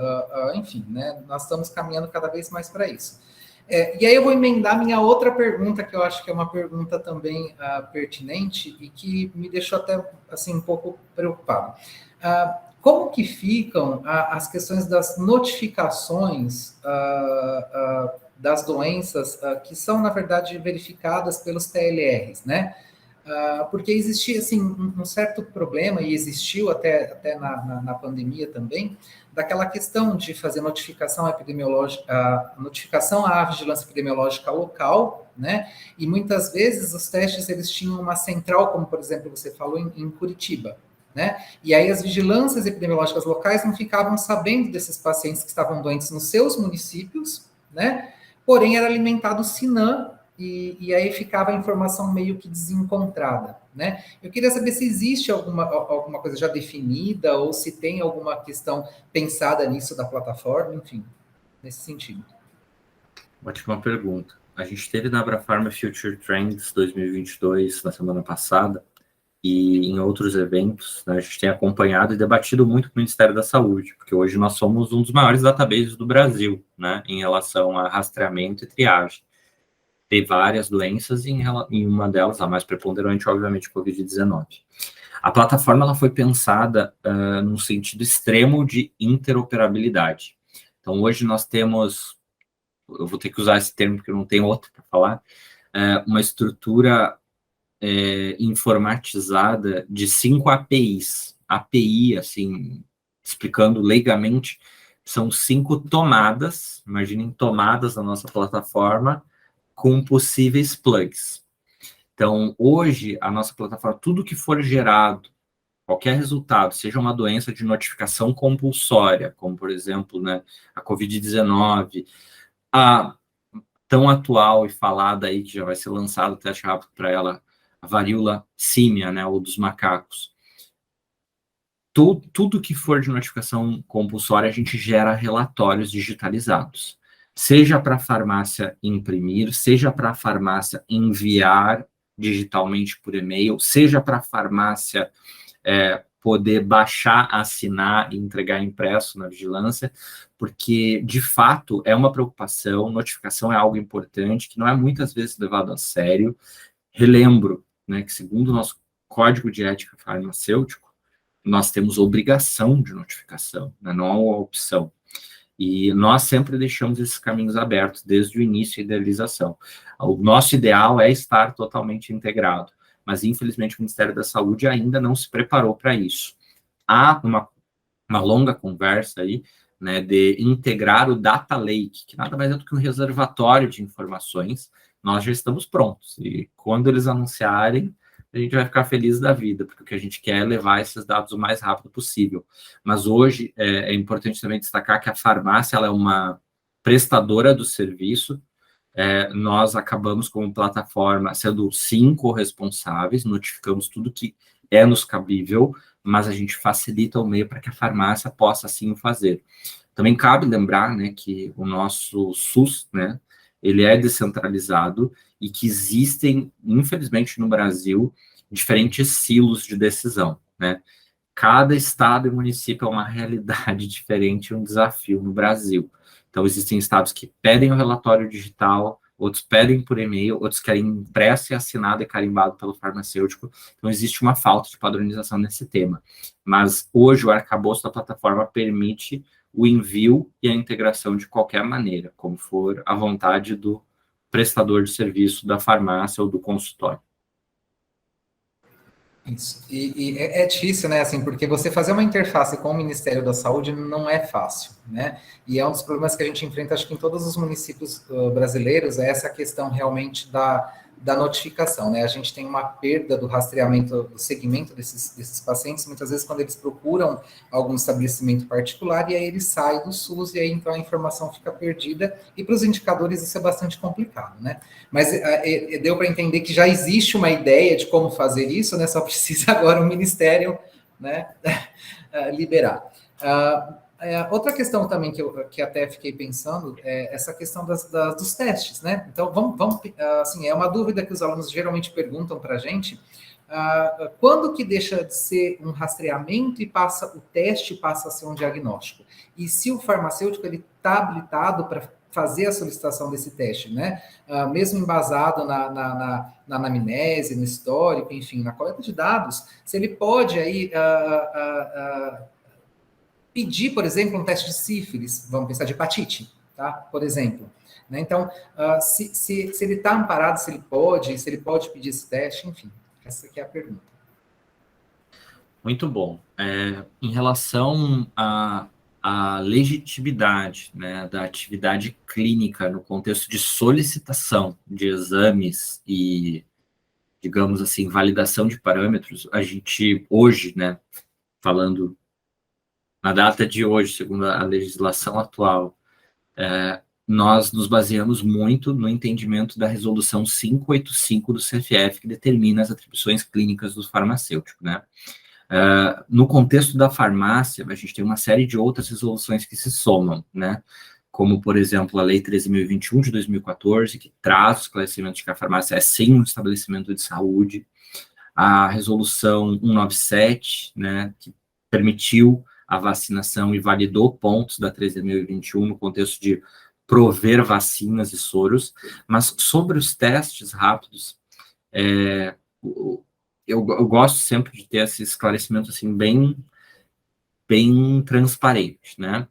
[SPEAKER 3] enfim, né, nós estamos caminhando cada vez mais para isso. E aí eu vou emendar minha outra pergunta, que eu acho que é uma pergunta também pertinente e que me deixou até assim um pouco preocupado. Como que ficam as questões das notificações das doenças que são, na verdade, verificadas pelos TLRs, né? Porque existia assim, um certo problema, e existiu até na pandemia também, daquela questão de fazer notificação epidemiológica, notificação à vigilância epidemiológica local, né? E muitas vezes os testes eles tinham uma central, como por exemplo você falou em Curitiba, né? E aí as vigilâncias epidemiológicas locais não ficavam sabendo desses pacientes que estavam doentes nos seus municípios, né? Porém era alimentado o Sinan, e aí ficava a informação meio que desencontrada, né? Eu queria saber se existe alguma coisa já definida ou se tem alguma questão pensada nisso da plataforma, enfim, nesse sentido.
[SPEAKER 2] Ótima pergunta. A gente teve na Abrafarma Future Trends 2022 na semana passada e em outros eventos, né, a gente tem acompanhado e debatido muito com o Ministério da Saúde, porque hoje nós somos um dos maiores databases do Brasil, né, em relação a rastreamento e triagem. Tem várias doenças e em uma delas, a mais preponderante, obviamente, Covid-19. A plataforma ela foi pensada num sentido extremo de interoperabilidade. Então, hoje nós temos, eu vou ter que usar esse termo porque eu não tenho outro para falar, uma estrutura informatizada de 5 APIs. API, assim, explicando legalmente, são 5 tomadas, imaginem tomadas na nossa plataforma, com possíveis plugs. Então, hoje, a nossa plataforma, tudo que for gerado, qualquer resultado, seja uma doença de notificação compulsória, como, por exemplo, né, a Covid-19, a tão atual e falada aí, que já vai ser lançado o teste rápido para ela, a varíola símia, né, ou dos macacos. Tudo que for de notificação compulsória, a gente gera relatórios digitalizados. seja para a farmácia imprimir, seja para a farmácia enviar digitalmente por e-mail, seja para a farmácia poder baixar, assinar e entregar impresso na vigilância, porque, de fato, é uma preocupação, notificação é algo importante, que não é muitas vezes levado a sério. Relembro, né, que segundo o nosso Código de Ética Farmacêutico, nós temos obrigação de notificação, né, não há uma opção. E nós sempre deixamos esses caminhos abertos, desde o início da idealização. O nosso ideal é estar totalmente integrado, mas infelizmente o Ministério da Saúde ainda não se preparou para isso. Há uma longa conversa aí, né, de integrar o Data Lake, que nada mais é do que um reservatório de informações. Nós já estamos prontos, e quando eles anunciarem, a gente vai ficar feliz da vida, porque o que a gente quer é levar esses dados o mais rápido possível. Mas hoje é importante também destacar que a farmácia ela é uma prestadora do serviço. Nós acabamos como plataforma sendo sim corresponsáveis, notificamos tudo que é nos cabível, mas a gente facilita o meio para que a farmácia possa assim o fazer. Também cabe lembrar, né, que o nosso SUS, né, ele é descentralizado e que existem, infelizmente, no Brasil, diferentes silos de decisão, né? Cada estado e município é uma realidade diferente, um desafio no Brasil. Então, existem estados que pedem o relatório digital, outros pedem por e-mail, outros querem impresso e assinado e carimbado pelo farmacêutico. Então, existe uma falta de padronização nesse tema. Mas, hoje, o arcabouço da plataforma permite o envio e a integração de qualquer maneira, como for a vontade do prestador de serviço da farmácia ou do consultório.
[SPEAKER 3] Isso. E é difícil, né, assim, porque você fazer uma interface com o Ministério da Saúde não é fácil, né? E é um dos problemas que a gente enfrenta, acho que em todos os municípios brasileiros, é essa questão realmente da notificação, né? A gente tem uma perda do rastreamento, do segmento desses pacientes, muitas vezes quando eles procuram algum estabelecimento particular, e aí eles saem do SUS, e aí então a informação fica perdida, e para os indicadores isso é bastante complicado, né? Mas deu para entender que já existe uma ideia de como fazer isso, né? Só precisa agora o Ministério, né, liberar. Outra questão também que até fiquei pensando é essa questão dos testes, né? Então, vamos assim, é uma dúvida que os alunos geralmente perguntam para a gente. Quando que deixa de ser um rastreamento e o teste passa a ser um diagnóstico? E se o farmacêutico ele está habilitado para fazer a solicitação desse teste, né? Mesmo embasado na anamnese, no histórico, enfim, na coleta de dados, se ele pode aí pedir, por exemplo, um teste de sífilis, vamos pensar de hepatite, tá? Por exemplo. Né? Então, se ele está amparado, se ele pode pedir esse teste, enfim, essa aqui é a pergunta.
[SPEAKER 2] Muito bom. Em relação à legitimidade, né, da atividade clínica no contexto de solicitação de exames e, digamos assim, validação de parâmetros, a gente hoje, né, falando na data de hoje, segundo a legislação atual, nós nos baseamos muito no entendimento da resolução 585 do CFF, que determina as atribuições clínicas do farmacêutico, né? No contexto da farmácia, a gente tem uma série de outras resoluções que se somam, né? Como, por exemplo, a Lei 13.021 de 2014, que traz o esclarecimento de que a farmácia é sim um estabelecimento de saúde, a Resolução 197, né, que permitiu a vacinação e validou pontos da 13.021 no contexto de prover vacinas e soros, mas sobre os testes rápidos, eu gosto sempre de ter esse esclarecimento assim bem transparente, né?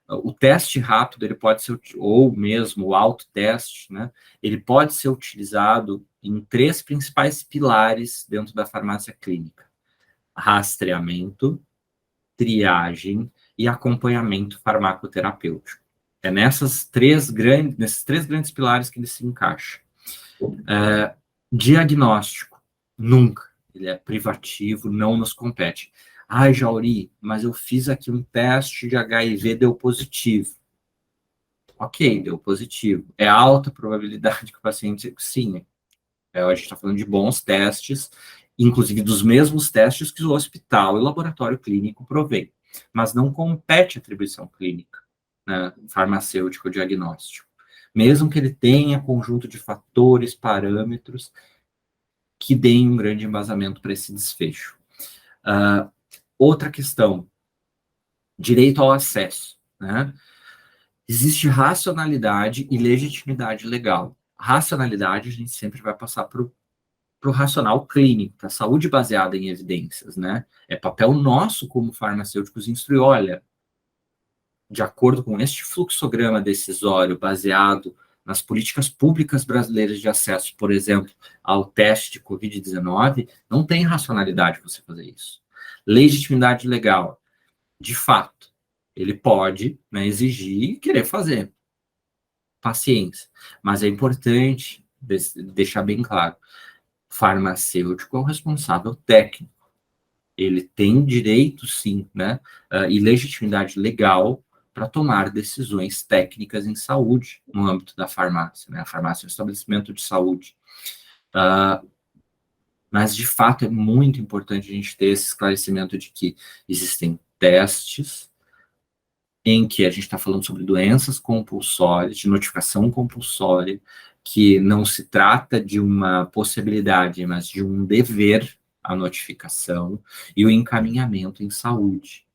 [SPEAKER 2] O teste rápido, ele pode ser, ou mesmo o autoteste, né? Ele pode ser utilizado em 3 principais pilares dentro da farmácia clínica: rastreamento, triagem e acompanhamento farmacoterapêutico. É nesses três grandes pilares que ele se encaixa. Diagnóstico, nunca. Ele é privativo, não nos compete. Jauri, mas eu fiz aqui um teste de HIV, deu positivo. Ok, deu positivo. É alta a probabilidade que o paciente... Sim, a gente está falando de bons testes, inclusive dos mesmos testes que o hospital e o laboratório clínico provém, mas não compete atribuição clínica, né, farmacêutico diagnóstico. mesmo que ele tenha conjunto de fatores, parâmetros, que deem um grande embasamento para esse desfecho. Outra questão, direito ao acesso, né? Existe racionalidade e legitimidade legal. Racionalidade, a gente sempre vai passar para o racional clínico, para a saúde baseada em evidências, né? É papel nosso como farmacêuticos instruir, olha, de acordo com este fluxograma decisório baseado nas políticas públicas brasileiras de acesso, por exemplo, ao teste de Covid-19, não tem racionalidade você fazer isso. Legitimidade legal, de fato, ele pode, né, exigir e querer fazer. Paciência. Mas é importante deixar bem claro, farmacêutico é o responsável técnico. Ele tem direito, sim, né, e legitimidade legal para tomar decisões técnicas em saúde no âmbito da farmácia, né? A farmácia é um estabelecimento de saúde. Mas, de fato, é muito importante a gente ter esse esclarecimento de que existem testes em que a gente está falando sobre doenças compulsórias, de notificação compulsória, que não se trata de uma possibilidade, mas de um dever, a notificação e o encaminhamento em saúde,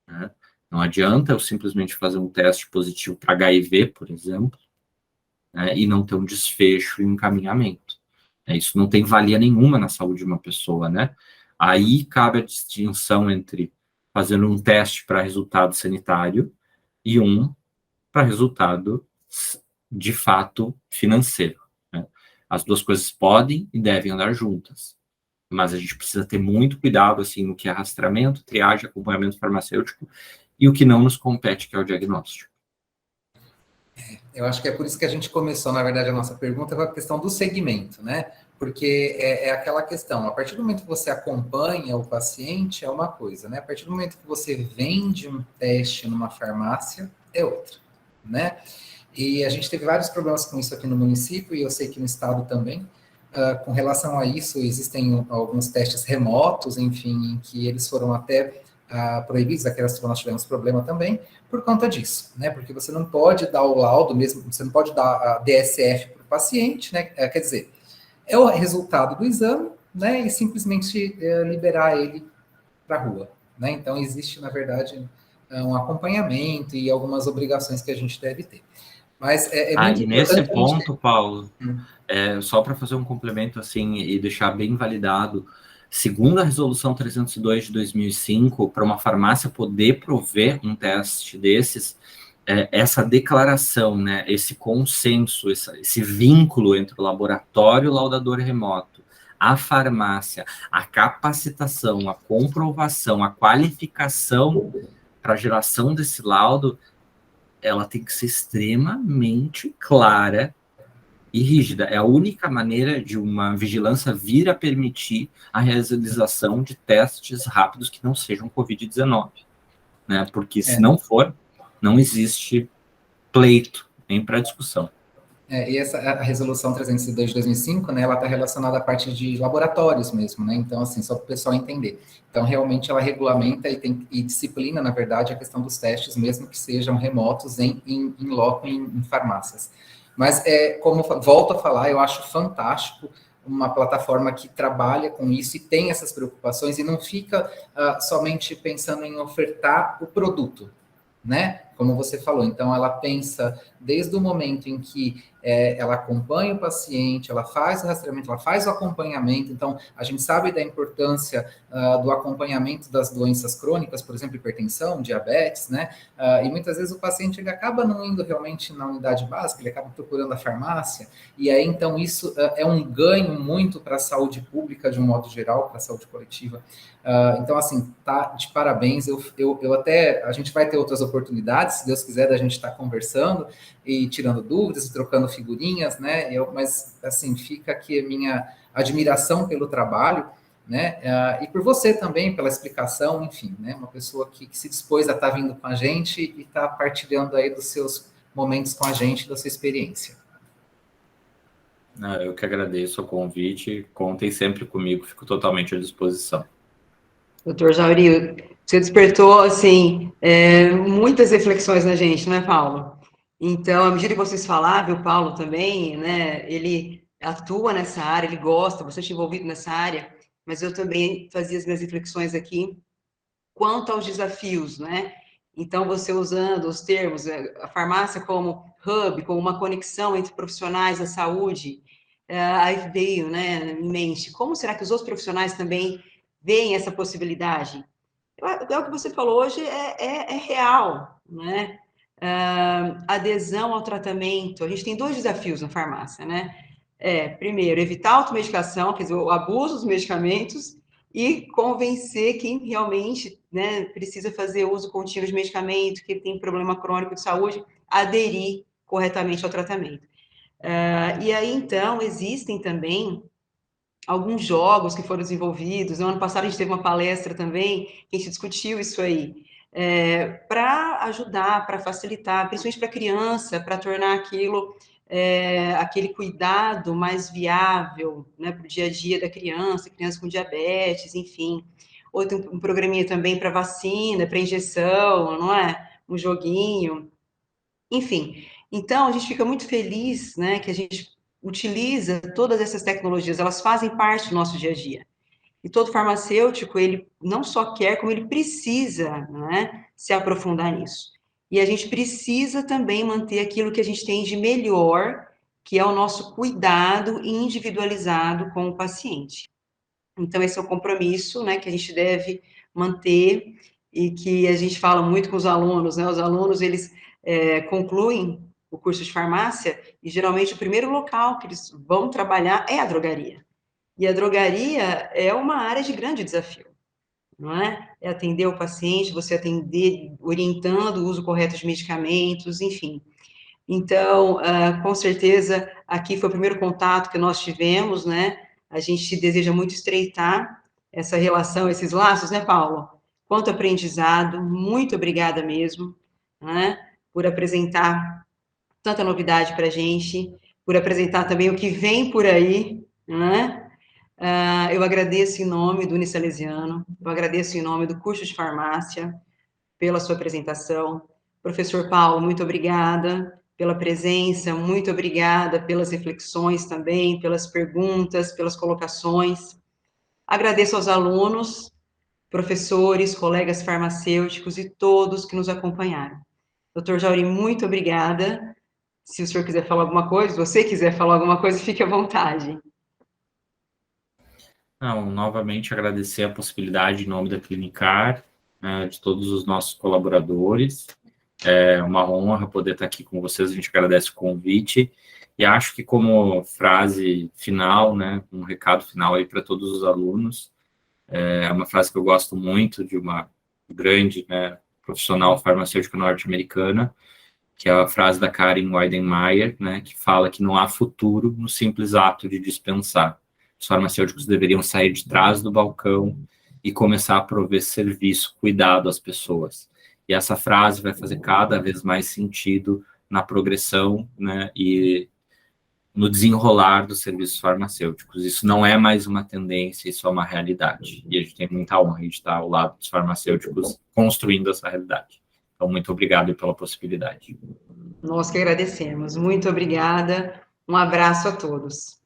[SPEAKER 2] né? Não adianta eu simplesmente fazer um teste positivo para HIV, por exemplo, né, e não ter um desfecho e um encaminhamento. Isso não tem valia nenhuma na saúde de uma pessoa, né? Aí cabe a distinção entre fazendo um teste para resultado sanitário e um para resultado, de fato, financeiro, né? As duas coisas podem e devem andar juntas, mas a gente precisa ter muito cuidado, assim, no que é rastreamento, triagem, acompanhamento farmacêutico e o que não nos compete, que é o diagnóstico.
[SPEAKER 3] Eu acho que é por isso que a gente começou, na verdade, a nossa pergunta com a questão do segmento, né? Porque é aquela questão, a partir do momento que você acompanha o paciente, é uma coisa, né? A partir do momento que você vende um teste numa farmácia, é outra, né? E a gente teve vários problemas com isso aqui no município, e eu sei que no estado também. Com relação a isso, existem alguns testes remotos, enfim, em que eles foram até proibidos, aquelas que nós tivemos problema também, por conta disso, né? Porque você não pode dar o laudo mesmo, você não pode dar a DSF para o paciente, né? Quer dizer, é o resultado do exame, né? E simplesmente liberar ele para a rua, né? Então, existe, na verdade, um acompanhamento e algumas obrigações que a gente deve ter. Mas é muito
[SPEAKER 2] e nesse
[SPEAKER 3] importante
[SPEAKER 2] ponto, Paulo, só para fazer um complemento assim e deixar bem validado, segundo a resolução 302 de 2005, para uma farmácia poder prover um teste desses, essa declaração, né, esse consenso, esse vínculo entre o laboratório, o laudador remoto, a farmácia, a capacitação, a comprovação, a qualificação para a geração desse laudo, ela tem que ser extremamente clara e rígida. É a única maneira de uma vigilância vir a permitir a realização de testes rápidos que não sejam Covid-19, né? Porque se não for, não existe pleito nem para discussão.
[SPEAKER 3] E a resolução 302 de 2005, né, ela está relacionada à parte de laboratórios mesmo, né? Então, assim, só para o pessoal entender. Então, realmente, ela regulamenta e disciplina, na verdade, a questão dos testes, mesmo que sejam remotos em loco, em farmácias. Mas, como volto a falar, eu acho fantástico uma plataforma que trabalha com isso e tem essas preocupações e não fica somente pensando em ofertar o produto, né? Como você falou, então ela pensa desde o momento em que ela acompanha o paciente, ela faz o rastreamento, ela faz o acompanhamento. Então, a gente sabe da importância do acompanhamento das doenças crônicas, por exemplo, hipertensão, diabetes, né? E muitas vezes o paciente ele acaba não indo realmente na unidade básica, ele acaba procurando a farmácia, e aí então isso é um ganho muito para a saúde pública de um modo geral, para a saúde coletiva. Então, assim, tá de parabéns. Eu até, a gente vai ter outras oportunidades, se Deus quiser, da gente estar conversando e tirando dúvidas, trocando figurinhas, né? Mas, assim, fica aqui a minha admiração pelo trabalho, né? E por você também, pela explicação, enfim, né? Uma pessoa que se dispôs a estar vindo com a gente e estar partilhando aí dos seus momentos com a gente, da sua experiência.
[SPEAKER 2] Eu que agradeço o convite, contem sempre comigo, fico totalmente à disposição.
[SPEAKER 1] Doutor Jauri, você despertou, assim, muitas reflexões na gente, não é, Paulo? Então, à medida que vocês falavam, o Paulo também, né, ele atua nessa área, ele gosta, bastante envolvido nessa área, mas eu também fazia as minhas reflexões aqui quanto aos desafios, né? Então, você usando os termos, a farmácia como hub, como uma conexão entre profissionais da saúde, aí veio, né, em mente, como será que os outros profissionais também veem essa possibilidade? É o que você falou hoje, é real, né? Adesão ao tratamento, a gente tem 2 desafios na farmácia, né? Primeiro, evitar a automedicação, quer dizer, o abuso dos medicamentos, e convencer quem realmente, né, precisa fazer uso contínuo de medicamento, que tem problema crônico de saúde, a aderir corretamente ao tratamento. E aí, então, existem também alguns jogos que foram desenvolvidos. No ano passado, a gente teve uma palestra também, que a gente discutiu isso aí, para ajudar, para facilitar, principalmente para a criança, para tornar aquilo, aquele cuidado mais viável, né, para o dia a dia da criança com diabetes, enfim. Outro um programinha também para vacina, para injeção, não é? Um joguinho. Enfim, então a gente fica muito feliz, né, que a gente utiliza todas essas tecnologias, elas fazem parte do nosso dia a dia. E todo farmacêutico, ele não só quer, como ele precisa, né, se aprofundar nisso. E a gente precisa também manter aquilo que a gente tem de melhor, que é o nosso cuidado individualizado com o paciente. Então, esse é o compromisso, né, que a gente deve manter e que a gente fala muito com os alunos, né? Os alunos, eles concluem o curso de farmácia e, geralmente, o primeiro local que eles vão trabalhar é a drogaria. E a drogaria é uma área de grande desafio, não é? É atender o paciente, você atender orientando o uso correto de medicamentos, enfim. Então, com certeza, aqui foi o primeiro contato que nós tivemos, né? A gente deseja muito estreitar essa relação, esses laços, né, Paulo? Quanto aprendizado, muito obrigada mesmo, né, por apresentar tanta novidade para a gente, por apresentar também o que vem por aí, né? Eu agradeço em nome do Unisalesiano, eu agradeço em nome do curso de farmácia pela sua apresentação. Professor Paulo, muito obrigada pela presença, muito obrigada pelas reflexões também, pelas perguntas, pelas colocações. Agradeço aos alunos, professores, colegas farmacêuticos e todos que nos acompanharam. Doutor Jauri, muito obrigada. Se o senhor quiser falar alguma coisa, se você quiser falar alguma coisa, fique à vontade.
[SPEAKER 2] Não, novamente agradecer a possibilidade em nome da Clinicar, de todos os nossos colaboradores. É uma honra poder estar aqui com vocês, a gente agradece o convite. E acho que como frase final, né, um recado final aí para todos os alunos, é uma frase que eu gosto muito de uma grande, né, profissional farmacêutica norte-americana, que é a frase da Karen Weidenmayer, né, que fala que não há futuro no simples ato de dispensar. Os farmacêuticos deveriam sair de trás do balcão e começar a prover serviço, cuidado às pessoas. E essa frase vai fazer cada vez mais sentido na progressão, né, e no desenrolar dos serviços farmacêuticos. Isso não é mais uma tendência, isso é uma realidade. E a gente tem muita honra de estar ao lado dos farmacêuticos construindo essa realidade. Então, muito obrigado pela possibilidade.
[SPEAKER 1] Nós que agradecemos. Muito obrigada. Um abraço a todos.